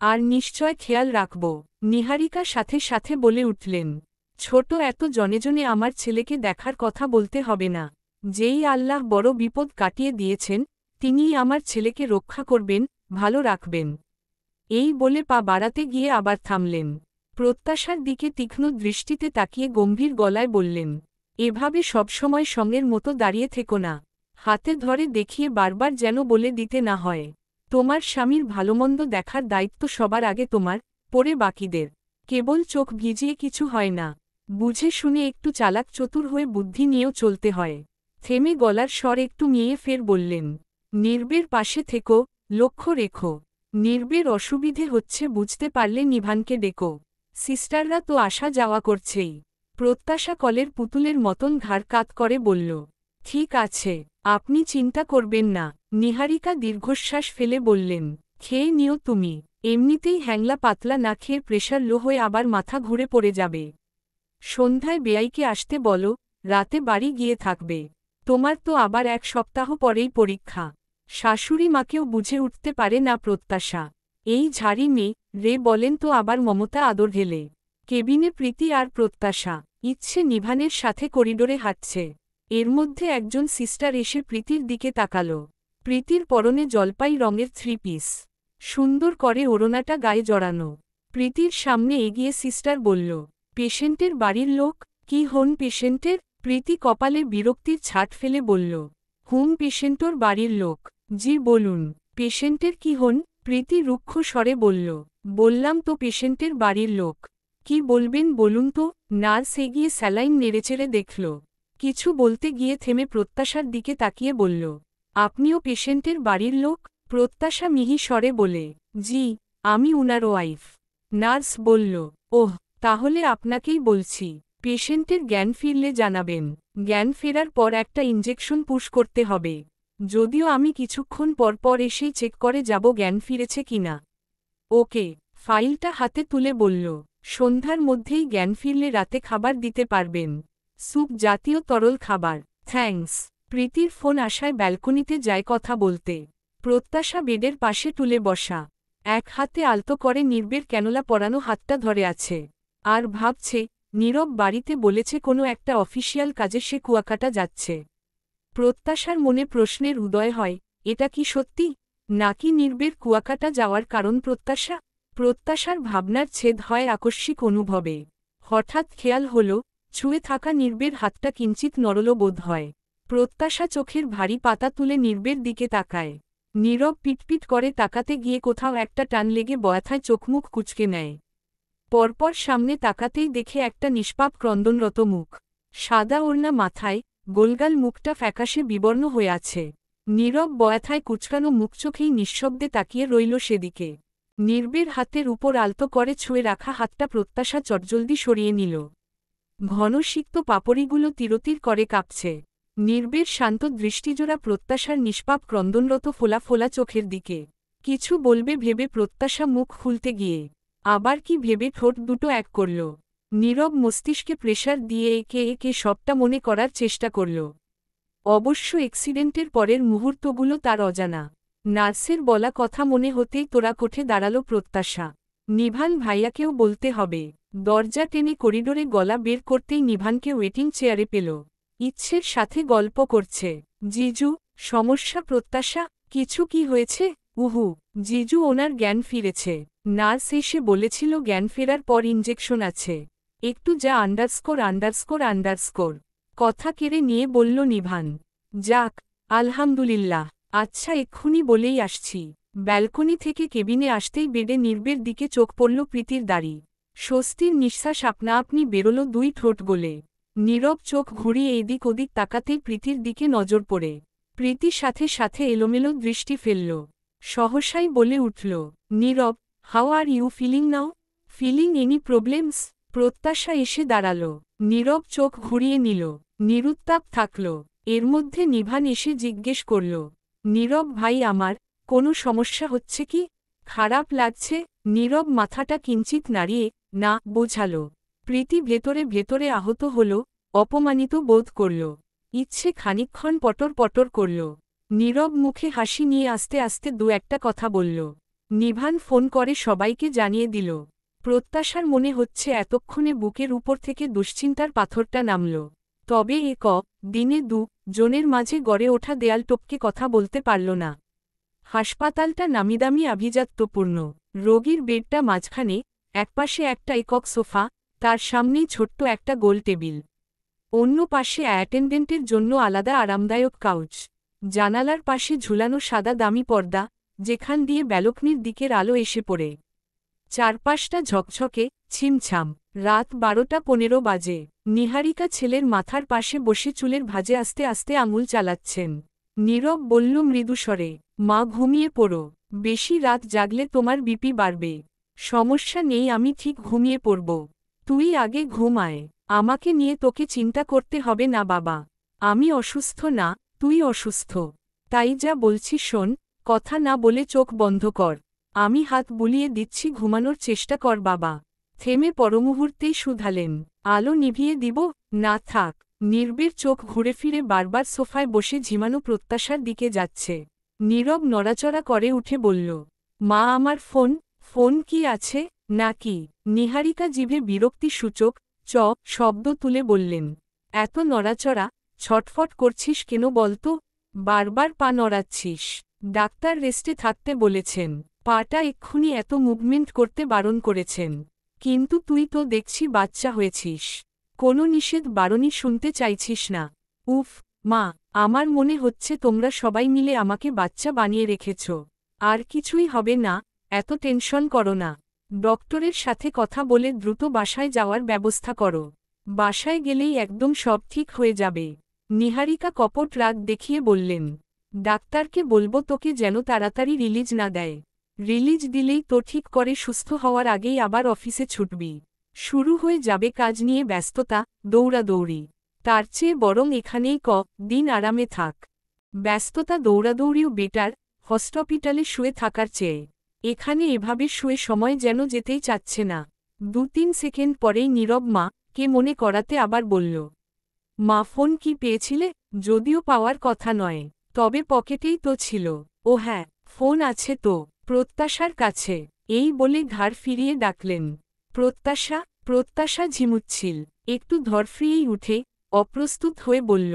আর নিশ্চয় খেয়াল রাখব। নিহারিকা সাথে সাথে বলে উঠলেন, ছোট এত জনে জনে আমার ছেলেকে দেখার কথা বলতে হবে না। যেই আল্লাহ বড় বিপদ কাটিয়ে দিয়েছেন, তিনিই আমার ছেলেকে রক্ষা করবেন, ভালো রাখবেন। এই বলে পা বাড়াতে গিয়ে আবার থামলেন। প্রত্যাশার দিকে তীক্ষ্ণ দৃষ্টিতে তাকিয়ে গম্ভীর গলায় বললেন, এভাবে সবসময় সঙ্গের মতো দাঁড়িয়ে থেকো না। হাতে ধরে দেখিয়ে বারবার যেন বলে দিতে না হয়। তোমার স্বামীর ভালোমন্দ দেখার দায়িত্ব সবার আগে তোমার, পরে বাকিদের। কেবল চোখ ভিজিয়ে কিছু হয় না। বুঝে শুনে একটু চালাক চতুর হয়ে বুদ্ধি নিয়েও চলতে হয়। থেমে গলার স্বর একটু নিয়ে ফের বললেন, নির্বের পাশে থেকো, লক্ষ্য রেখো। নির্বের অসুবিধে হচ্ছে বুঝতে পারলে নিভানকে ডেকো। সিস্টাররা তো আসা যাওয়া করছেই। প্রত্যাশা কলের পুতুলের মতন ঘাড় কাত করে বলল, ঠিক আছে, আপনি চিন্তা করবেন না। নিহারিকা দীর্ঘশ্বাস ফেলে বললেন, খেয়ে নিও তুমি। এমনিতেই হ্যাংলা পাতলা না খেয়ে প্রেশার লো হয়ে আবার মাথা ঘুরে পড়ে যাবে। সন্ধ্যায় বেয়াইকে আসতে বলো, রাতে বাড়ি গিয়ে থাকবে। তোমার তো আবার 1 সপ্তাহ পরেই পরীক্ষা। শাশুড়ি মাকেও বুঝে উঠতে পারে না প্রত্যাশা। এই ঝাড়ি মেয়ে রে বলেন তো আবার মমতা আদর ঢেলে। কেবিনে প্রীতি আর প্রত্যাশা ইচ্ছে নিভানের সাথে করিডোরে হাঁটছে। এর মধ্যে একজন সিস্টার এসে প্রীতির দিকে তাকাল। প্রীতির পরনে জলপাই রঙের 3 পিস। সুন্দর করে ওড়নাটা গায়ে জড়ানো। প্রীতির সামনে এগিয়ে সিস্টার বলল, পেশেন্টের বাড়ির লোক? কি হন পেশেন্টের? প্রীতি কপালে বিরক্তির ছাট ফেলে বলল, হুম পেশেন্টর বাড়ির লোক। জি বলুন, পেশেন্টের কি হন? প্রীতি রুক্ষ স্বরে বলল, বললাম তো পেশেন্টের বাড়ির লোক। কি বলবেন বলুন তো? নার্স এগিয়ে স্যালাইন নেড়েচেড়ে দেখল। কিছু বলতে গিয়ে থেমে প্রত্যাশার দিকে তাকিয়ে বলল, আপনিও পেশেন্টের বাড়ির লোক? প্রত্যাশা মিহি স্বরে বলে, জি, আমি উনার ওয়াইফ। নার্স বলল, ওহ, তাহলে আপনাকেই বলছি। পেশেন্টের জ্ঞান ফিরলে জানাবেন। জ্ঞান ফেরার পর একটা ইনজেকশন পুশ করতে হবে। যদিও আমি কিছুক্ষণ পর পর এসেই চেক করে যাব জ্ঞান ফিরেছে কিনা। ওকে। ফাইলটা হাতে তুলে বলল, সন্ধ্যার মধ্যেই জ্ঞান ফিরলে রাতে খাবার দিতে পারবেন। স্যুপ জাতীয় তরল খাবার। থ্যাঙ্কস। প্রীতির ফোন আসায় ব্যালকনিতে যায় কথা বলতে। প্রত্যাশা বেডের পাশে তুলে বসা। এক হাতে আলতো করে নির্বের ক্যানোলা পরানো হাতটা ধরে আছে। আর ভাবছে, নীরব বাড়িতে বলেছে কোনো একটা অফিসিয়াল কাজে সে কুয়াকাটা যাচ্ছে। প্রত্যাশার মনে প্রশ্নের উদয় হয়, এটা কি সত্যি? নাকি নির্বের কুয়াকাটা যাওয়ার কারণ প্রত্যাশা? প্রত্যাশার ভাবনার ছেদ হয় আকস্মিক অনুভবে। হঠাৎ খেয়াল হল, ছুঁয়ে থাকা নির্বের হাতটা কিঞ্চিত নরল বোধ হয়। প্রত্যাশা চোখের ভারী পাতা তুলে নির্বের দিকে তাকায়। নীরব পিটপিট করে তাকাতে গিয়ে কোথাও একটা টান লেগে বয়াথায় চোখমুখ কুঁচকে নেয়। পরপর সামনে তাকাতেই দেখে একটা নিষ্পাপ ক্রন্দনরত মুখ। সাদা ওড়না মাথায়, গোলগাল মুখটা ফ্যাকাশে বিবর্ণ হয়ে আছে। নীরব বয়াথায় কুচকানো মুখ চোখেই নিঃশব্দে তাকিয়ে রইল সেদিকে। নির্বের হাতের উপর আলতো করে ছুঁয়ে রাখা হাতটা প্রত্যাশা চটজলদি সরিয়ে নিল। ঘন সিক্ত পাপড়িগুলো তিরতির করে কাঁপছে। নির্বের শান্ত দৃষ্টিজোড়া প্রত্যাশার নিষ্পাপ ক্রন্দনরত ফোলা ফোলা চোখের দিকে। কিছু বলবে ভেবে প্রত্যাশা মুখ খুলতে গিয়ে আবার কি ভেবে ঠোঁট দুটো এক করল। নীরব মস্তিষ্কে প্রেশার দিয়ে একে একে সবটা মনে করার চেষ্টা করল। অবশ্য অ্যাক্সিডেন্টের পরের মুহূর্তগুলো তার অজানা। নার্সের বলা কথা মনে হতেই তোরা কোঠে দাঁড়াল প্রত্যাশা। নিভান ভাইয়াকেও বলতে হবে। দরজা টেনে করিডোরে গলা বের করতেই নিভানকে ওয়েটিং চেয়ারে পেল। ইচ্ছের সাথে গল্প করছে। জিজু, সমস্যা? প্রত্যাশা, কিছু কি হয়েছে? উহু, জিজু ওনার জ্ঞান ফিরেছে। নার্স এসে বলেছিল জ্ঞান ফেরার পর ইঞ্জেকশন আছে, একটু যা ____। কথা কেড়ে নিয়ে বলল নিভান। যাক, আলহামদুলিল্লাহ। আচ্ছা, এক্ষুনি বলেই আসছি। ব্যালকনি থেকে কেবিনে আসতেই বেডে নির্বের দিকে চোখ পড়ল প্রীতির দাড়ি। স্বস্তির নিঃশ্বাস আপনা আপনি বেরোল দুই ঠোঁট গলে। নীরব চোখ ঘুরিয়ে এদিক ওদিক তাকাতেই প্রীতির দিকে নজর পড়ে। প্রীতি সাথে সাথে এলোমেলো দৃষ্টি ফেলল। সহসাই বলে উঠল, Nirob, how are you feeling now? Feeling any problems? Prottasha এসে দাঁড়াল। নীরব চোখ ঘুরিয়ে নিল, নিরুত্তাপ থাকল। এর মধ্যে নিভান এসে জিজ্ঞেস করল, নীরব ভাই আমার, কোনো সমস্যা হচ্ছে কি? খারাপ লাগছে? নীরব মাথাটা কিঞ্চিত নাড়িয়ে না বোঝাল। প্রীতি ভেতরে ভেতরে আহত হল, অপমানিত বোধ করল। ইচ্ছে খানিকক্ষণ পটর পটর করল। নীরব মুখে হাসি নিয়ে আস্তে আস্তে দু একটা কথা বলল। নিভান ফোন করে সবাইকে জানিয়ে দিল। প্রত্যাশার মনে হচ্ছে এতক্ষণে বুকের উপর থেকে দুশ্চিন্তার পাথরটা নামল। তবে দিনে জনের মাঝে গড়ে ওঠা দেয়াল টপকে কথা বলতে পারল না। হাসপাতালটা নামিদামি আভিজাত্যপূর্ণ। রোগীর বেডটা মাঝখানে, একপাশে একটা একক সোফা, তার সামনেই ছোট্ট একটা গোল টেবিল। অন্য পাশে অ্যাটেন্ডেন্টের জন্য আলাদা আরামদায়ক কাউচ। জানালার পাশে ঝুলানো সাদা দামি পর্দা, যেখান দিয়ে ব্যালকনির দিকের আলো এসে পড়ে। চারপাশটা ঝকঝকে, ছিমছাম। রাত 12:15 বাজে। নিহারিকা ছেলের মাথার পাশে বসে চুলের ভাঁজে আস্তে আস্তে আঙুল চালাচ্ছেন। নীরব বলল মৃদুস্বরে, মা ঘুমিয়ে পড়ো। বেশি রাত জাগলে তোমার বিপি বাড়বে। সমস্যা নেই, আমি ঠিক ঘুমিয়ে পড়ব। তুই আগে ঘুমায়। আমাকে নিয়ে তোকে চিন্তা করতে হবে না বাবা। আমি অসুস্থ না, তুই অসুস্থ। তাই যা বলছি শোন, কথা না বলে চোখ বন্ধ কর। আমি হাত বুলিয়ে দিচ্ছি, ঘুমানোর চেষ্টা কর বাবা। থেমে পরমুহূর্তেই শুধালেন, আলো নিভিয়ে দিব? না থাক। নির্বের চোখ ঘুরে ফিরে বারবার সোফায় বসে ঝিমানো প্রত্যাশার দিকে যাচ্ছে। নীরব নড়াচড়া করে উঠে বলল, মা আমার ফোন? ফোন কি আছে নাকি? নিহারিকা জিভে বিরক্তিসূচক শব্দ তুলে বললেন, এত নড়াচড়া, ছটফট করছিস কেন বলতো? বারবার পা নড়াচ্ছিস। ডাক্তার রেস্টে থাকতে বলেছেন। পাটা এক্ষুনি এত মুভমেন্ট করতে বারণ করেছেন। কিন্তু তুই তো দেখছি বাচ্চা হয়েছিস। কোনো নিষেধ বারণই শুনতে চাইছিস না। উফ মা, আমার মনে হচ্ছে তোমরা সবাই মিলে আমাকে বাচ্চা বানিয়ে রেখেছ। আর কিছুই হবে না, এত টেনশন করো না। ডক্টরের সাথে কথা বলে দ্রুত বাসায় যাওয়ার ব্যবস্থা করো। বাসায় গেলেই একদম সব ঠিক হয়ে যাবে। নিহারিকা কপট রাগ দেখিয়ে বললেন, ডাক্তারকে বলবো তোকে যেন তাড়াতাড়ি রিলিজ না দেয়। রিলিজ দিলেই তো ঠিক করে সুস্থ হওয়ার আগেই আবার অফিসে ছুটবি। শুরু হয়ে যাবে কাজ নিয়ে ব্যস্ততা, দৌড়াদৌড়ি। তার চেয়ে বরং এখানেই দিন আরামে থাক। ব্যস্ততা দৌড়াদৌড়িও বেটার, হসপিটালে শুয়ে থাকার চেয়ে। এখানে এভাবে শুয়ে সময় যেন যেতেই চাচ্ছে না। 2-3 সেকেন্ড পরেই নীরব মা কে মনে করাতে আবার বলল, মা ফোন কি পেয়েছিলে? যদিও পাওয়ার কথা নয়, তবে পকেটেই তো ছিল। ও হ্যাঁ, ফোন আছে তো প্রত্যাশার কাছে। এই বলে ঘাড় ফিরিয়ে ডাকলেন, প্রত্যাশা। প্রত্যাশা ঝিমুচ্ছিল। একটু ধরফ্রিয়েই উঠে, অপ্রস্তুত হয়ে বলল,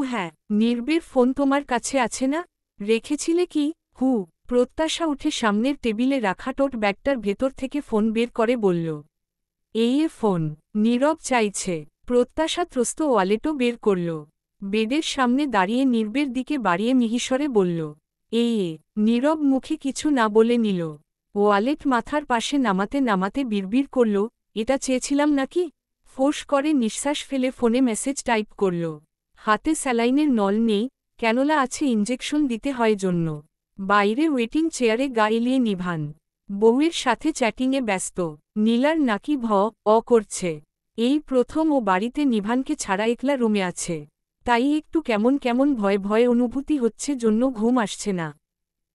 হ্যাঁ। নির্বের ফোন তোমার কাছে আছে না? রেখেছিলে কি? প্রত্যাশা উঠে সামনের টেবিলে রাখা টোট ব্যাগটার ভেতর থেকে ফোন বের করে বলল, এই ফোন। নীরব চাইছে। প্রত্যাশা ত্রস্ত ওয়ালেটও বের করল। বেডের সামনে দাঁড়িয়ে নির্বের দিকে বাড়িয়ে মিহিস্বরে বলল, নীরব মুখে কিছু না বলে নিল। ওয়ালেট মাথার পাশে নামাতে নামাতে বিড়বিড় করল, এটা চেয়েছিলাম নাকি? ফোঁস করে নিঃশ্বাস ফেলে ফোনে মেসেজ টাইপ করল। হাতে স্যালাইনের নল নেই, ক্যানোলা আছে, ইঞ্জেকশন দিতে হয় জন্য। বাইরে ওয়েটিং চেয়ারে গা এলিয়ে নিভান। বউয়ের সাথে চ্যাটিংয়ে ব্যস্ত। নীলার নাকি করছে। এই প্রথম ও বাড়িতে নিভানকে ছাড়া একলা রুমে আছে। তাই একটু কেমন কেমন ভয় ভয় অনুভূতি হচ্ছে, জন্য ঘুম আসছে না।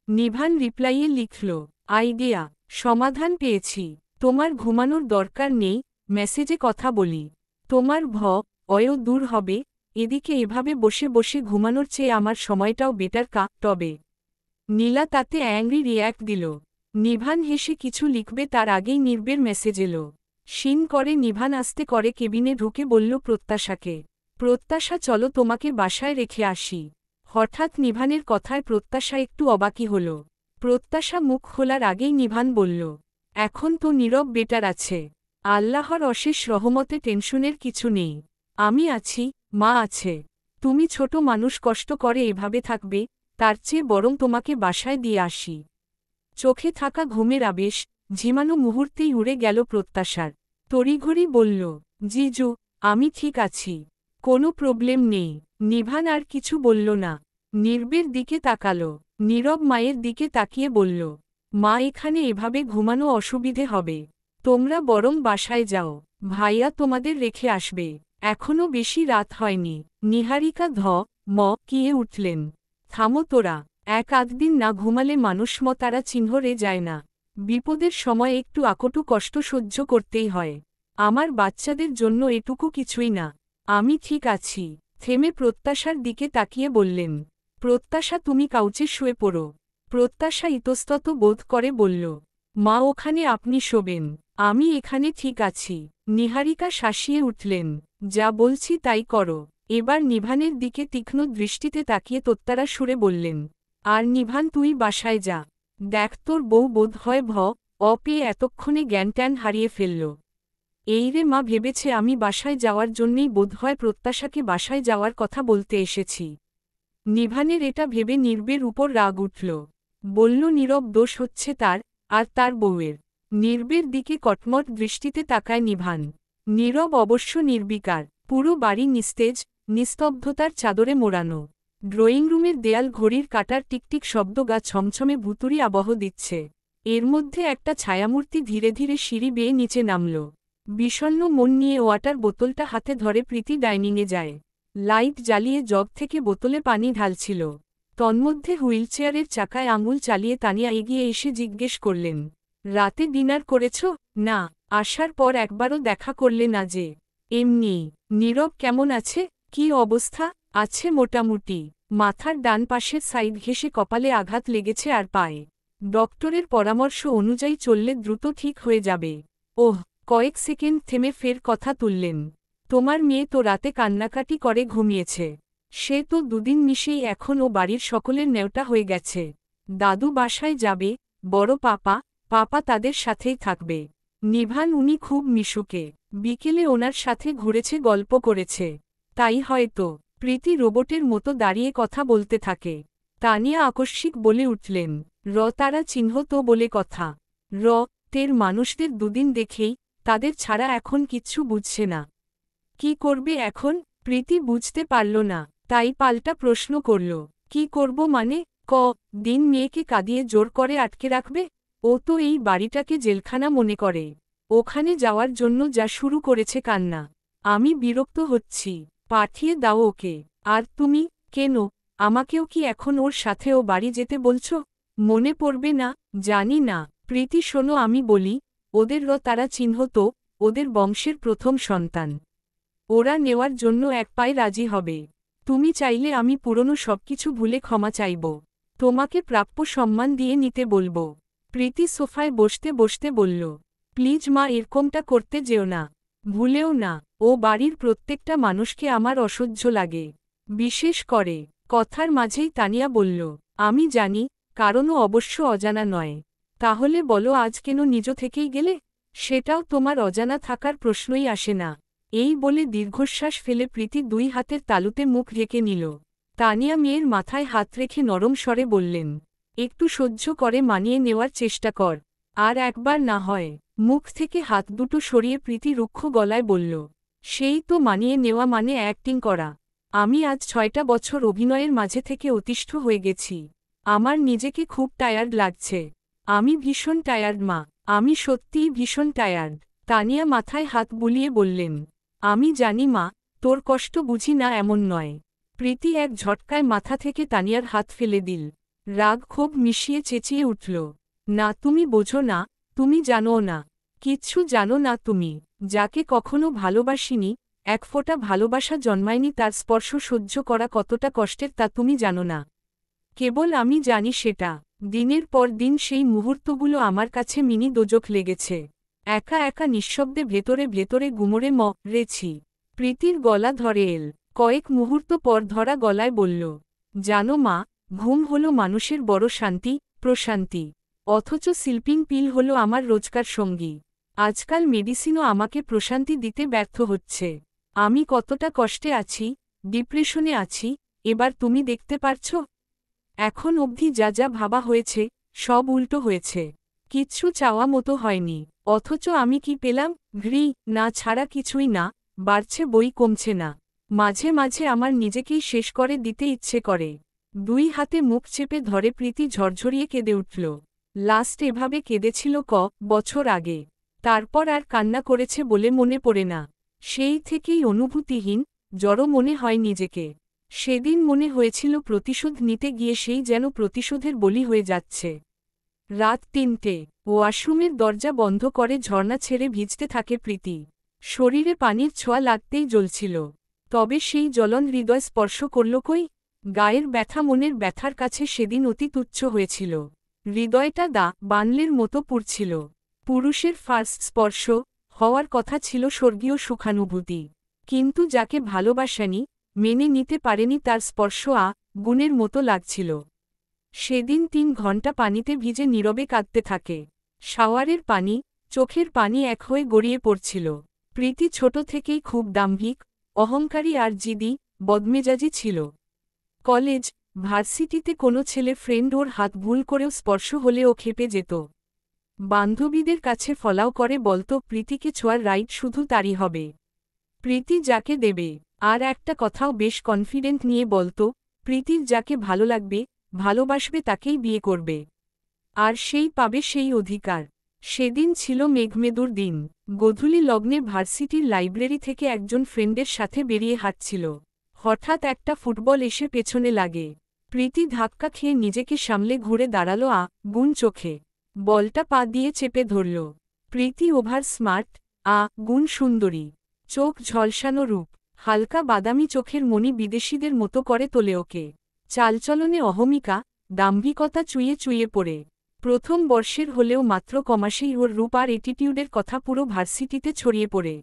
নিভান রিপ্লাইয়ে লিখল, আইডিয়া, সমাধান পেয়েছি। তোমার ঘুমানোর দরকার নেই, মেসেজে কথা বলি। তোমার দূর হবে। এদিকে এভাবে বসে বসে ঘুমানোর চেয়ে আমার সময়টাও বেটার তবে। নীলা তাতে অ্যাংরি রিয়্যাক্ট দিল। নিভান হেসে কিছু লিখবে তার আগেই নির্বের মেসেজ এলো। শিন করে নিভান আস্তে করে কেবিনে ঢুকে বলল প্রত্যাশাকে, প্রত্যাশা চলো তোমাকে বাসায় রেখে আসি। হঠাৎ নিভানের কথায় প্রত্যাশা একটু অবাকি হল। প্রত্যাশা মুখ খোলার আগেই নিভান বলল, এখন তো নীরব বেটার আছে। আল্লাহর অশেষ রহমতে টেনশনের কিছু নেই। আমি আছি, মা আছে। তুমি ছোট মানুষ কষ্ট করে এভাবে থাকবে, তার চেয়ে বরং তোমাকে বাসায় দিয়ে আসি। চোখে থাকা ঘুমের আবেশ ঝিমানো মুহূর্তেই উড়ে গেল প্রত্যাশার। তড়িঘড়ি বলল, জিজু, আমি ঠিক আছি। কোনো প্রবলেম নেই। নিভান আর কিছু বলল না। নীরবের দিকে তাকালো। নীরব মায়ের দিকে তাকিয়ে বলল, মা এখানে এভাবে ঘুমানো অসুবিধে হবে। তোমরা বরং বাসায় যাও, ভাইয়া তোমাদের রেখে আসবে। এখনও বেশি রাত হয়নি। নিহারিকা কিয়ে উঠলেন। থামো তোরা, এক আধদিন না ঘুমালে মানুষ তারা চিহ্নরে যায় না। বিপদের সময় একটু আকটু কষ্ট সহ্য করতেই হয়। আমার বাচ্চাদের জন্য এটুকু কিছুই না। আমি ঠিক আছি। থেমে প্রত্যাশার দিকে তাকিয়ে বললেন, প্রত্যাশা তুমি কাউচে শুয়ে পড়ো। প্রত্যাশা ইতস্তত বোধ করে বলল, মা ওখানে আপনি শোবেন, আমি এখানে ঠিক আছি। নিহারিকা শাসিয়ে উঠলেন, যা বলছি তাই করো। এবার নিভানের দিকে তীক্ষ্ণ দৃষ্টিতে তাকিয়ে তোত্তারা সুরে বললেন, আর নিভান তুই বাসায় যা। দেখ তোর বউ বোধ হয় পেয়ে এতক্ষণে জ্ঞানট্যান হারিয়ে ফেলল। এই রে মা ভেবেছে আমি বাসায় যাওয়ার জন্যেই বোধহয় প্রত্যাশাকে বাসায় যাওয়ার কথা বলতে এসেছি। নিভানের এটা ভেবে নীরবের উপর রাগ উঠল। বলল, নীরব দোষ হচ্ছে তার, আর তার বউয়ের। নীরবের দিকে কটমট দৃষ্টিতে তাকায় নিভান। নীরব অবশ্য নির্বিকার। পুরো বাড়ি নিস্তেজ, নিস্তব্ধতার চাদরে মোড়ানো। ড্রয়িং রুমের দেয়াল ঘড়ির কাটার টিকটিক শব্দ গা ছমছমে ভুতুরি আবহ দিচ্ছে। এর মধ্যে একটা ছায়ামূর্তি ধীরে ধীরে সিঁড়ি বেয়ে নিচে নামল। বিষণ্ণ মন নিয়ে ওয়াটার বোতলটা হাতে ধরে প্রীতি ডাইনিংয়ে যায়। লাইট জ্বালিয়ে জগ থেকে বোতলে পানি ঢালছিল। তন্মধ্যে হুইলচেয়ারের চাকায় আঙুল চালিয়ে তানিয়া এগিয়ে এসে জিজ্ঞেস করলেন, রাতে ডিনার করেছ? না, আসার পর একবারও দেখা করলে না যে। এমনি। নীরব কেমন আছে? কি অবস্থা? আছে মোটামুটি। মাথার ডান পাশের সাইড ঘেঁষে কপালে আঘাত লেগেছে আর পায়ে। ডক্টরের পরামর্শ অনুযায়ী চললে দ্রুত ঠিক হয়ে যাবে। ওহ, কয়েক সেকেন্ড থেমে ফের কথা তুললেন, তোমার মেয়ে তো রাতে কান্নাকাটি করে ঘুমিয়েছে। সে তো দুদিন মিশেই এখন ও বাড়ির সকলের নেওটা হয়ে গেছে। দাদু বাসায় যাবে, বড় পাপা তাদের সাথেই থাকবে। নিভান উনি খুব মিশুকে। বিকেলে ওনার সাথে ঘুরেছে, গল্প করেছে। তাই হয়তো। প্রীতি রোবটের মতো দাঁড়িয়ে কথা বলতে থাকে। তানিয়া আকস্মিক বলে উঠলেন, তারা চিহ্ন তো বলে কথা। তের মানুষদের দুদিন দেখেই, তাদের ছাড়া এখন কিচ্ছু বুঝছে না। কি করবে এখন? প্রীতি বুঝতে পারল না, তাই পাল্টা প্রশ্ন করল, কি করব মানে? দিন মেয়েকে কাঁদিয়ে জোর করে আটকে রাখবে? ও তো এই বাড়িটাকে জেলখানা মনে করে। ওখানে যাওয়ার জন্য যা শুরু করেছে কান্না। আমি বিরক্ত হচ্ছি। পাঠিয়ে দাও ওকে। আর তুমি, কেন, আমাকেও কি এখন ওর সাথে ও বাড়ি যেতে বলছো? মনে পড়বে না? জানি না। প্রীতি শোনো, আমি বলি, ওদের তারা চিহ্ন তো, ওদের বংশের প্রথম সন্তান। ওরা নেওয়ার জন্য এক পায়ে রাজি হবে। তুমি চাইলে আমি পুরনো সবকিছু ভুলে ক্ষমা চাইব। তোমাকে প্রাপ্য সম্মান দিয়ে নিতে বলবো। প্রীতি সোফায় বসতে বসতে বলল, প্লিজ মা, এরকমটা করতে যেও না। ভুলেও না। ও বাড়ির প্রত্যেকটা মানুষকে আমার অসহ্য লাগে। বিশেষ করে। কথার মাঝেই তানিয়া বলল, আমি জানি, কারণও অবশ্য অজানা নয়। তাহলে বলো আজ কেন নিজ থেকেই গেলে? সেটাও তোমার অজানা থাকার প্রশ্নই আসে না। এই বলে দীর্ঘশ্বাস ফেলে প্রীতি দুই হাতের তালুতে মুখ ঢেকে নিল। তানিয়া মেয়ের মাথায় হাত রেখে নরম স্বরে বললেন, একটু সহ্য করে মানিয়ে নেওয়ার চেষ্টা কর। আর একবার না হয়। মুখ থেকে হাত দুটো সরিয়ে প্রীতি রুক্ষ গলায় বলল, সেই তো মানিয়ে নেওয়া মানে অ্যাক্টিং করা। আমি আজ 6টা বছর অভিনয়ের মাঝে থেকে অতিষ্ঠ হয়ে গেছি। আমার নিজেকে খুব টায়ার্ড লাগছে। আমি ভীষণ টায়ার্ড মা, আমি সত্যিই ভীষণ টায়ার্ড। তানিয়া মাথায় হাত বুলিয়ে বললেন, আমি জানি মা, তোর কষ্ট বুঝি না এমন নয়। প্রীতি এক ঝটকায় মাথা থেকে তানিয়ার হাত ফেলে দিল। রাগ ক্ষোভ মিশিয়ে চেঁচিয়ে উঠল, না, তুমি বোঝো না, তুমি জানো না। কিচ্ছু জানো না তুমি। যাকে কখনো ভালোবাসিনি, এক ফোঁটা ভালোবাসা জন্মায়নি, তার স্পর্শ সহ্য করা কতটা কষ্টের তা তুমি জানো না। কেবল আমি জানি সেটা। দিনের পর দিন সেই মুহূর্তগুলো আমার কাছে মিনি দোজখ লেগেছে। একা একা নিঃশব্দে ভেতরে ভেতরে গুমরে রেছি। প্রীতির গলা ধরে এল। কয়েক মুহূর্ত পর ধরা গলায় বলল, জানো মা, ঘুম হলো মানুষের বড় শান্তি, প্রশান্তি। অথচ স্লিপিং পিল হলো আমার রোজকার সঙ্গী। আজকাল মেডিসিনও আমাকে প্রশান্তি দিতে ব্যর্থ হচ্ছে। আমি কতটা কষ্টে আছি, ডিপ্রেশনে আছি, এবার তুমি দেখতে পারছ? এখন অবধি যা যা ভাবা হয়েছে, সব উল্টো হয়েছে। কিচ্ছু চাওয়া মতো হয়নি। অথচ আমি কি পেলাম? ঘৃ না ছাড়া কিছুই না, বাড়ছে বই কমছে না। মাঝে মাঝে আমার নিজেকেই শেষ করে দিতে ইচ্ছে করে। দুই হাতে মুখ চেপে ধরে প্রীতি ঝরঝরিয়ে কেঁদে উঠল। লাস্ট এভাবে কেঁদেছিল বছর আগে। তারপর আর কান্না করেছে বলে মনে পড়ে না। সেই থেকেই অনুভূতিহীন, জড়ো মনে হয় নিজেকে। সেদিন মনে হয়েছিল প্রতিশোধ নিতে গিয়ে সেই যেন প্রতিশোধের বলি হয়ে যাচ্ছে। রাত ৩টে, ওয়াশরুমের দরজা বন্ধ করে ঝর্ণা ছেড়ে ভিজতে থাকে প্রীতি। শরীরে পানির ছোঁয়া লাগতেই জ্বলছিল। তবে সেই জ্বলন হৃদয় স্পর্শ করল কই? গায়ের ব্যথা মনের ব্যথার কাছে সেদিন অতি তুচ্ছ হয়েছিল। হৃদয়টা বানলের মতো পুড়ছিল। পুরুষের ফার্স্ট স্পর্শ হওয়ার কথা ছিল স্বর্গীয় সুখানুভূতি। কিন্তু যাকে ভালোবাসেনি, মেনে নিতে পারেনি তার স্পর্শ গুণের মতো লাগছিল। সেদিন ৩ ঘণ্টা পানিতে ভিজে নীরবে কাঁদতে থাকে। শাওয়ারের পানি, চোখের পানি এক হয়ে গড়িয়ে পড়ছিল। প্রীতি ছোট থেকেই খুব দাম্ভিক, অহংকারী আর জিদি, বদমেজাজি ছিল। কলেজ, ভার্সিটিতে কোনো ছেলে ফ্রেন্ড ওর হাত ভুল করেও স্পর্শ হলে ও খেপে যেত। বান্ধবীদের কাছে ফলাও করে বলতো প্রীতিকে ছোঁয়ার রাইট শুধু তারই হবে। প্রীতি যাকে দেবে। আর একটা কথাও বেশ কনফিডেন্ট নিয়ে বলতো, প্রীতির যাকে ভালো লাগবে, ভালোবাসবে তাকেই বিয়ে করবে। আর সেই পাবে সেই অধিকার। সেদিন ছিল মেঘমেদুর দিন। গোধূলি লগ্নে ভার্সিটির লাইব্রেরি থেকে একজন ফ্রেন্ডের সাথে বেরিয়ে হাঁটছিল। হঠাৎ একটা ফুটবল এসে পেছনে লাগে। প্রীতি ধাক্কা খেয়ে নিজেকে সামলে ঘুরে দাঁড়ালো গুণ চোখে। বলটা পা দিয়ে চেপে ধরল। প্রীতি ওভার স্মার্ট, গুণ সুন্দরী। চোখ ঝলসানো রূপ, হালকা বাদামি চোখের মণি বিদেশিদের মতো করে তোলে ওকে। চালচলনে অহমিকা, দাম্ভিকতা চুইয়ে চুইয়ে পড়ে। প্রথম বর্ষের হলেও মাত্র কমাসেই ওর রূপ আর এটিটিউডের কথা পুরো ভার্সিটিতে ছড়িয়ে পড়ে।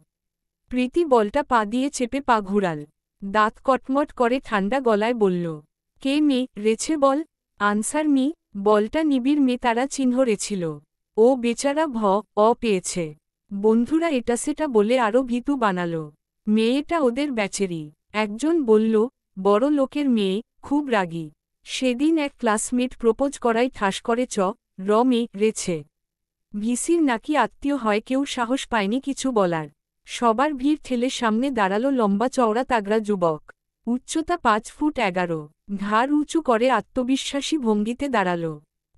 প্রীতি বলটা পা দিয়ে চেপে পা ঘুরাল। দাঁত কটমট করে ঠান্ডা গলায় বলল, কে মে রেছে বল? Answer me. বলটা নিবিড় মেয়ে তারা চিহ্ন রেছিল। ও বেচারা পেয়েছে। বন্ধুরা এটা সেটা বলে আরও ভীতু বানাল। মেয়েটা ওদের ব্যাচেরই। একজন বলল, বড় লোকের মেয়ে, খুব রাগী। সেদিন এক ক্লাসমেট প্রপোজ করাই ঠাস করে মে রেছে। ভিসির নাকি আত্মীয় হয় কেউ সাহস পায়নি কিছু বলার। সবার ভিড় ঠেলে সামনে দাঁড়ালো লম্বা চওড়া তাগড়া যুবক। উচ্চতা 5 ফুট 11। ঘাড় উঁচু করে আত্মবিশ্বাসী ভঙ্গিতে দাঁড়াল।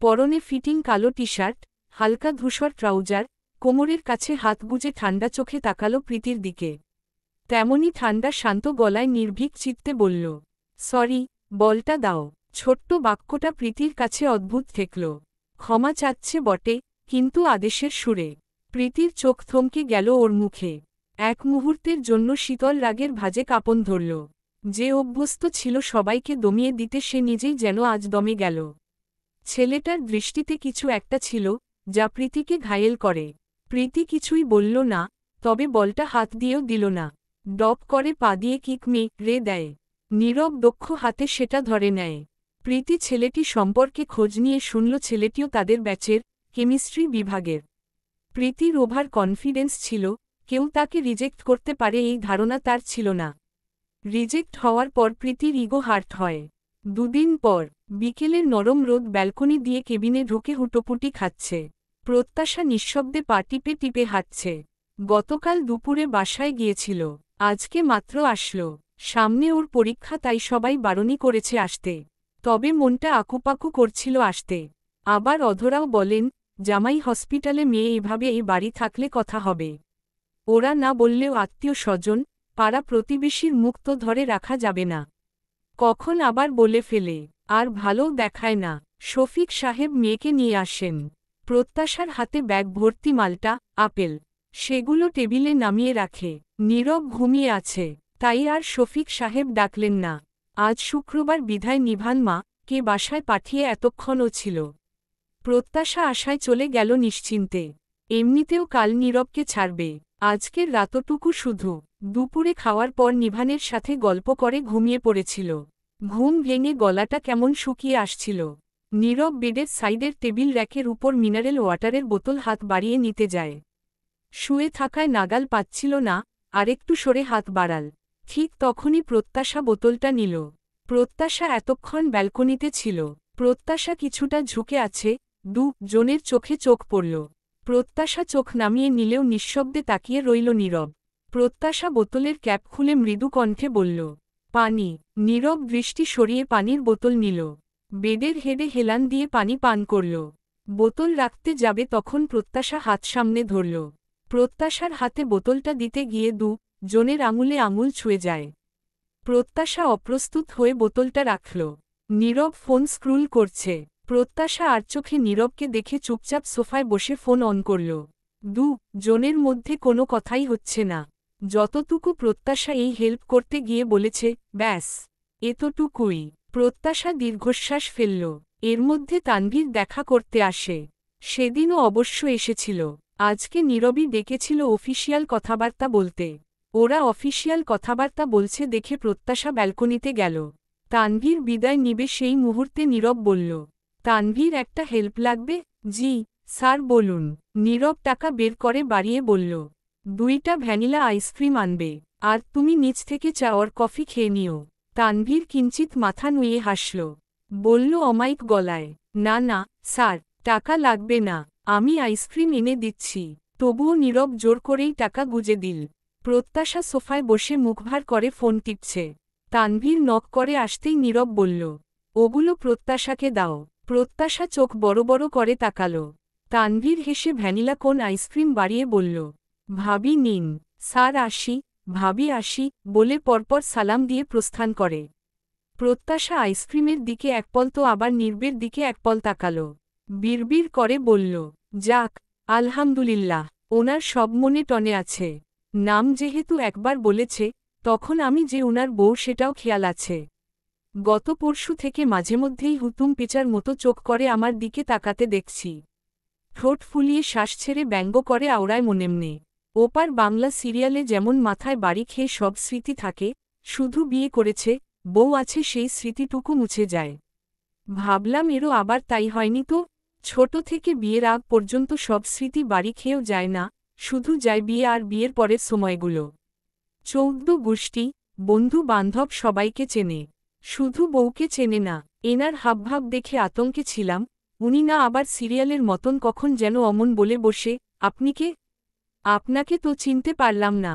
পরনে ফিটিং কালো টি শার্ট, হালকা ধূসর ট্রাউজার, কোমরের কাছে হাত গুজে ঠান্ডা চোখে তাকালো প্রীতির দিকে। তেমনি ঠান্ডা শান্ত গলায় নির্ভীক চিত্তে বলল, সরি, বলটা দাও। ছোট্ট বাক্যটা প্রীতির কাছে অদ্ভুত ঠেকল। ক্ষমা চাচ্ছে বটে, কিন্তু আদেশের সুরে। প্রীতির চোখ থমকে গেল ওর মুখে। এক মুহূর্তের জন্য শীতল রাগের ভাঁজে কাঁপন ধরল। যে অভ্যস্ত ছিল সবাইকে দমিয়ে দিতে সে নিজেই যেন আজ দমে গেল। ছেলেটার দৃষ্টিতে কিছু একটা ছিল, যা প্রীতিকে ঘায়েল করে। প্রীতি কিছুই বলল না, তবে বলটা হাত দিয়েও দিল না। ডপ করে পা দিয়ে কিক রে দেয়। নীরব দক্ষ হাতে সেটা ধরে নেয়। প্রীতি ছেলেটি সম্পর্কে খোঁজ নিয়ে শুনল ছেলেটিও তাদের ব্যাচের, কেমিস্ট্রি বিভাগের। প্রীতির ওভার কনফিডেন্স ছিল, কেউ তাকে রিজেক্ট করতে পারে এই ধারণা তার ছিল না। রিজেক্ট হওয়ার পর প্রীতির ইগো হার্ট হয়। 2 দিন পর, বিকেলের নরম রোদ ব্যালকনি দিয়ে কেবিনে ঢুকে হুটোপুটি খাচ্ছে। প্রত্যাশা নিঃশব্দে পা টিপে টিপে হাঁটছে। গতকাল দুপুরে বাসায় গিয়েছিল, আজকে মাত্র আসলো। সামনে ওর পরীক্ষা তাই সবাই বারণই করেছে আসতে। তবে মনটা আকুপাকু করছিল আসতে। আবার অধরাও বলেন, জামাই হসপিটালে মেয়ে এভাবে এই বাড়ি থাকলে কথা হবে। ওরা না বললেও আত্মীয় স্বজন, পাড়া প্রতিবেশীর মুখ তো ধরে রাখা যাবে না। কখন আবার বলে ফেলে, আর ভালোও দেখায় না। শফিক সাহেব মেয়েকে নিয়ে আসেন। প্রত্যাশার হাতে ব্যাগ ভর্তি মালটা, আপেল। সেগুলো টেবিলে নামিয়ে রাখে। নীরব ঘুমিয়ে আছে, তাই আর শফিক সাহেব ডাকলেন না। আজ শুক্রবার বিধায় নিভান মা কে বাসায় পাঠিয়ে এতক্ষণও ছিল। প্রত্যাশা আশায় চলে গেল নিশ্চিন্তে। এমনিতেও কাল নীরবকে ছাড়বে। আজকের রাতটুকু শুধু। দুপুরে খাওয়ার পর নিভানের সাথে গল্প করে ঘুমিয়ে পড়েছিল। ঘুম ভেঙে গলাটা কেমন শুকিয়ে আসছিল। নীরব বেডের সাইডের টেবিল র্যাকের উপর মিনারেল ওয়াটারের বোতল হাত বাড়িয়ে নিতে যায়। শুয়ে থাকায় নাগাল পাচ্ছিল না, আরেকটু সরে হাত বাড়াল। ঠিক তখনই প্রত্যাশা বোতলটা নিল। প্রত্যাশা এতক্ষণ ব্যালকনিতে ছিল। প্রত্যাশা কিছুটা ঝুঁকে আছে, জনের চোখে চোখ পড়ল। প্রত্যাশা চোখ নামিয়ে নিলেও নিঃশব্দে তাকিয়ে রইল নীরব। প্রত্যাশা বোতলের ক্যাপ খুলে মৃদু কণ্ঠে বলল, পানি। নীরব দৃষ্টি সরিয়ে পানির বোতল নিল। বেডের হেডে হেলান দিয়ে পানি পান করল। বোতল রাখতে যাবে তখন প্রত্যাশা হাত সামনে ধরল। প্রত্যাশার হাতে বোতলটা দিতে গিয়ে জনের আঙুলে আঙুল ছুঁয়ে যায়। প্রত্যাশা অপ্রস্তুত হয়ে বোতলটা রাখল। নীরব ফোন স্ক্রুল করছে। প্রত্যাশা আর চোখে নীরবকে দেখে চুপচাপ সোফায় বসে ফোন অন করল। জনের মধ্যে কোনো কথাই হচ্ছে না। যতটুকু প্রত্যাশা এই হেল্প করতে গিয়ে বলেছে, ব্যাস এতটুকুই। প্রত্যাশা দীর্ঘশ্বাস ফেলল। এর মধ্যে তানভীর দেখা করতে আসে। সেদিনও অবশ্য এসেছিল। আজকে নীরবই ডেকেছিল অফিসিয়াল কথাবার্তা বলতে। ওরা অফিসিয়াল কথাবার্তা বলছে দেখে প্রত্যাশা ব্যালকনিতে গেল। তানভীর বিদায় নিবে সেই মুহূর্তে নীরব বলল, তানভীর একটা হেল্প লাগবে। জি স্যার বলুন। নীরব টাকা বের করে বাড়িয়ে বলল, 2টা ভ্যানিলা আইসক্রিম আনবে, আর তুমি নিচ থেকে চা আর কফি খেয়ে নিও। তানভীর কিঞ্চিত মাথা নুয়ে হাসল। বলল অমায়িক গলায়, না না স্যার, টাকা লাগবে না, আমি আইসক্রিম এনে দিচ্ছি। তবুও নীরব জোর করেই টাকা গুজে দিল। প্রত্যাশা সোফায় বসে মুখভার করে ফোন টিপছে। তানভীর নক করে আসতেই নীরব বলল, ওগুলো প্রত্যাশাকে দাও। প্রত্যাশা চোখ বড় বড় করে তাকাল। তানভীর হেসে ভ্যানিলা কোন আইসক্রিম বাড়িয়ে বলল, ভাবি নিন। স্যার আসি, ভাবি আসি বলে পরপর সালাম দিয়ে প্রস্থান করে। প্রত্যাশা আইসক্রিমের দিকে একপল তো আবার নীরবের দিকে একপল তাকাল। বিড়বিড় করে বলল, যাক আলহামদুলিল্লাহ, ওনার সব মনে টনে আছে। নাম যেহেতু একবার বলেছে, তখন আমি যে ওনার বউ সেটাও খেয়াল আছে। গত পরশু থেকে মাঝেমধ্যেই হুতুম পেঁচার মতো চোখ করে আমার দিকে তাকাতে দেখছি। ঠোঁট ফুলিয়ে শ্বাস ছেড়ে ব্যঙ্গ করে আওড়ায় মনেমনে। ওপার বাংলা সিরিয়ালে যেমন মাথায় বাড়ি খেয়ে সব স্মৃতি থাকে, শুধু বিয়ে করেছে, বউ আছে সেই স্মৃতিটুকু মুছে যায়। ভাবলাম এরও আবার তাই হয়নি তো। ছোট থেকে বিয়ের আগ পর্যন্ত সব স্মৃতি বাড়ি খেয়েও যায় না, শুধু যায় বিয়ে আর বিয়ের পরের সময়গুলো। 14 গোষ্ঠী, বন্ধু বান্ধব সবাইকে চেনে, শুধু বউকে চেনে না। এনার হাবভাব দেখে আতঙ্কে ছিলাম, উনি না আবার সিরিয়ালের মতন কখন যেন অমন বলে বসে, আপনি কে? আপনাকে তো চিনতে পারলাম না।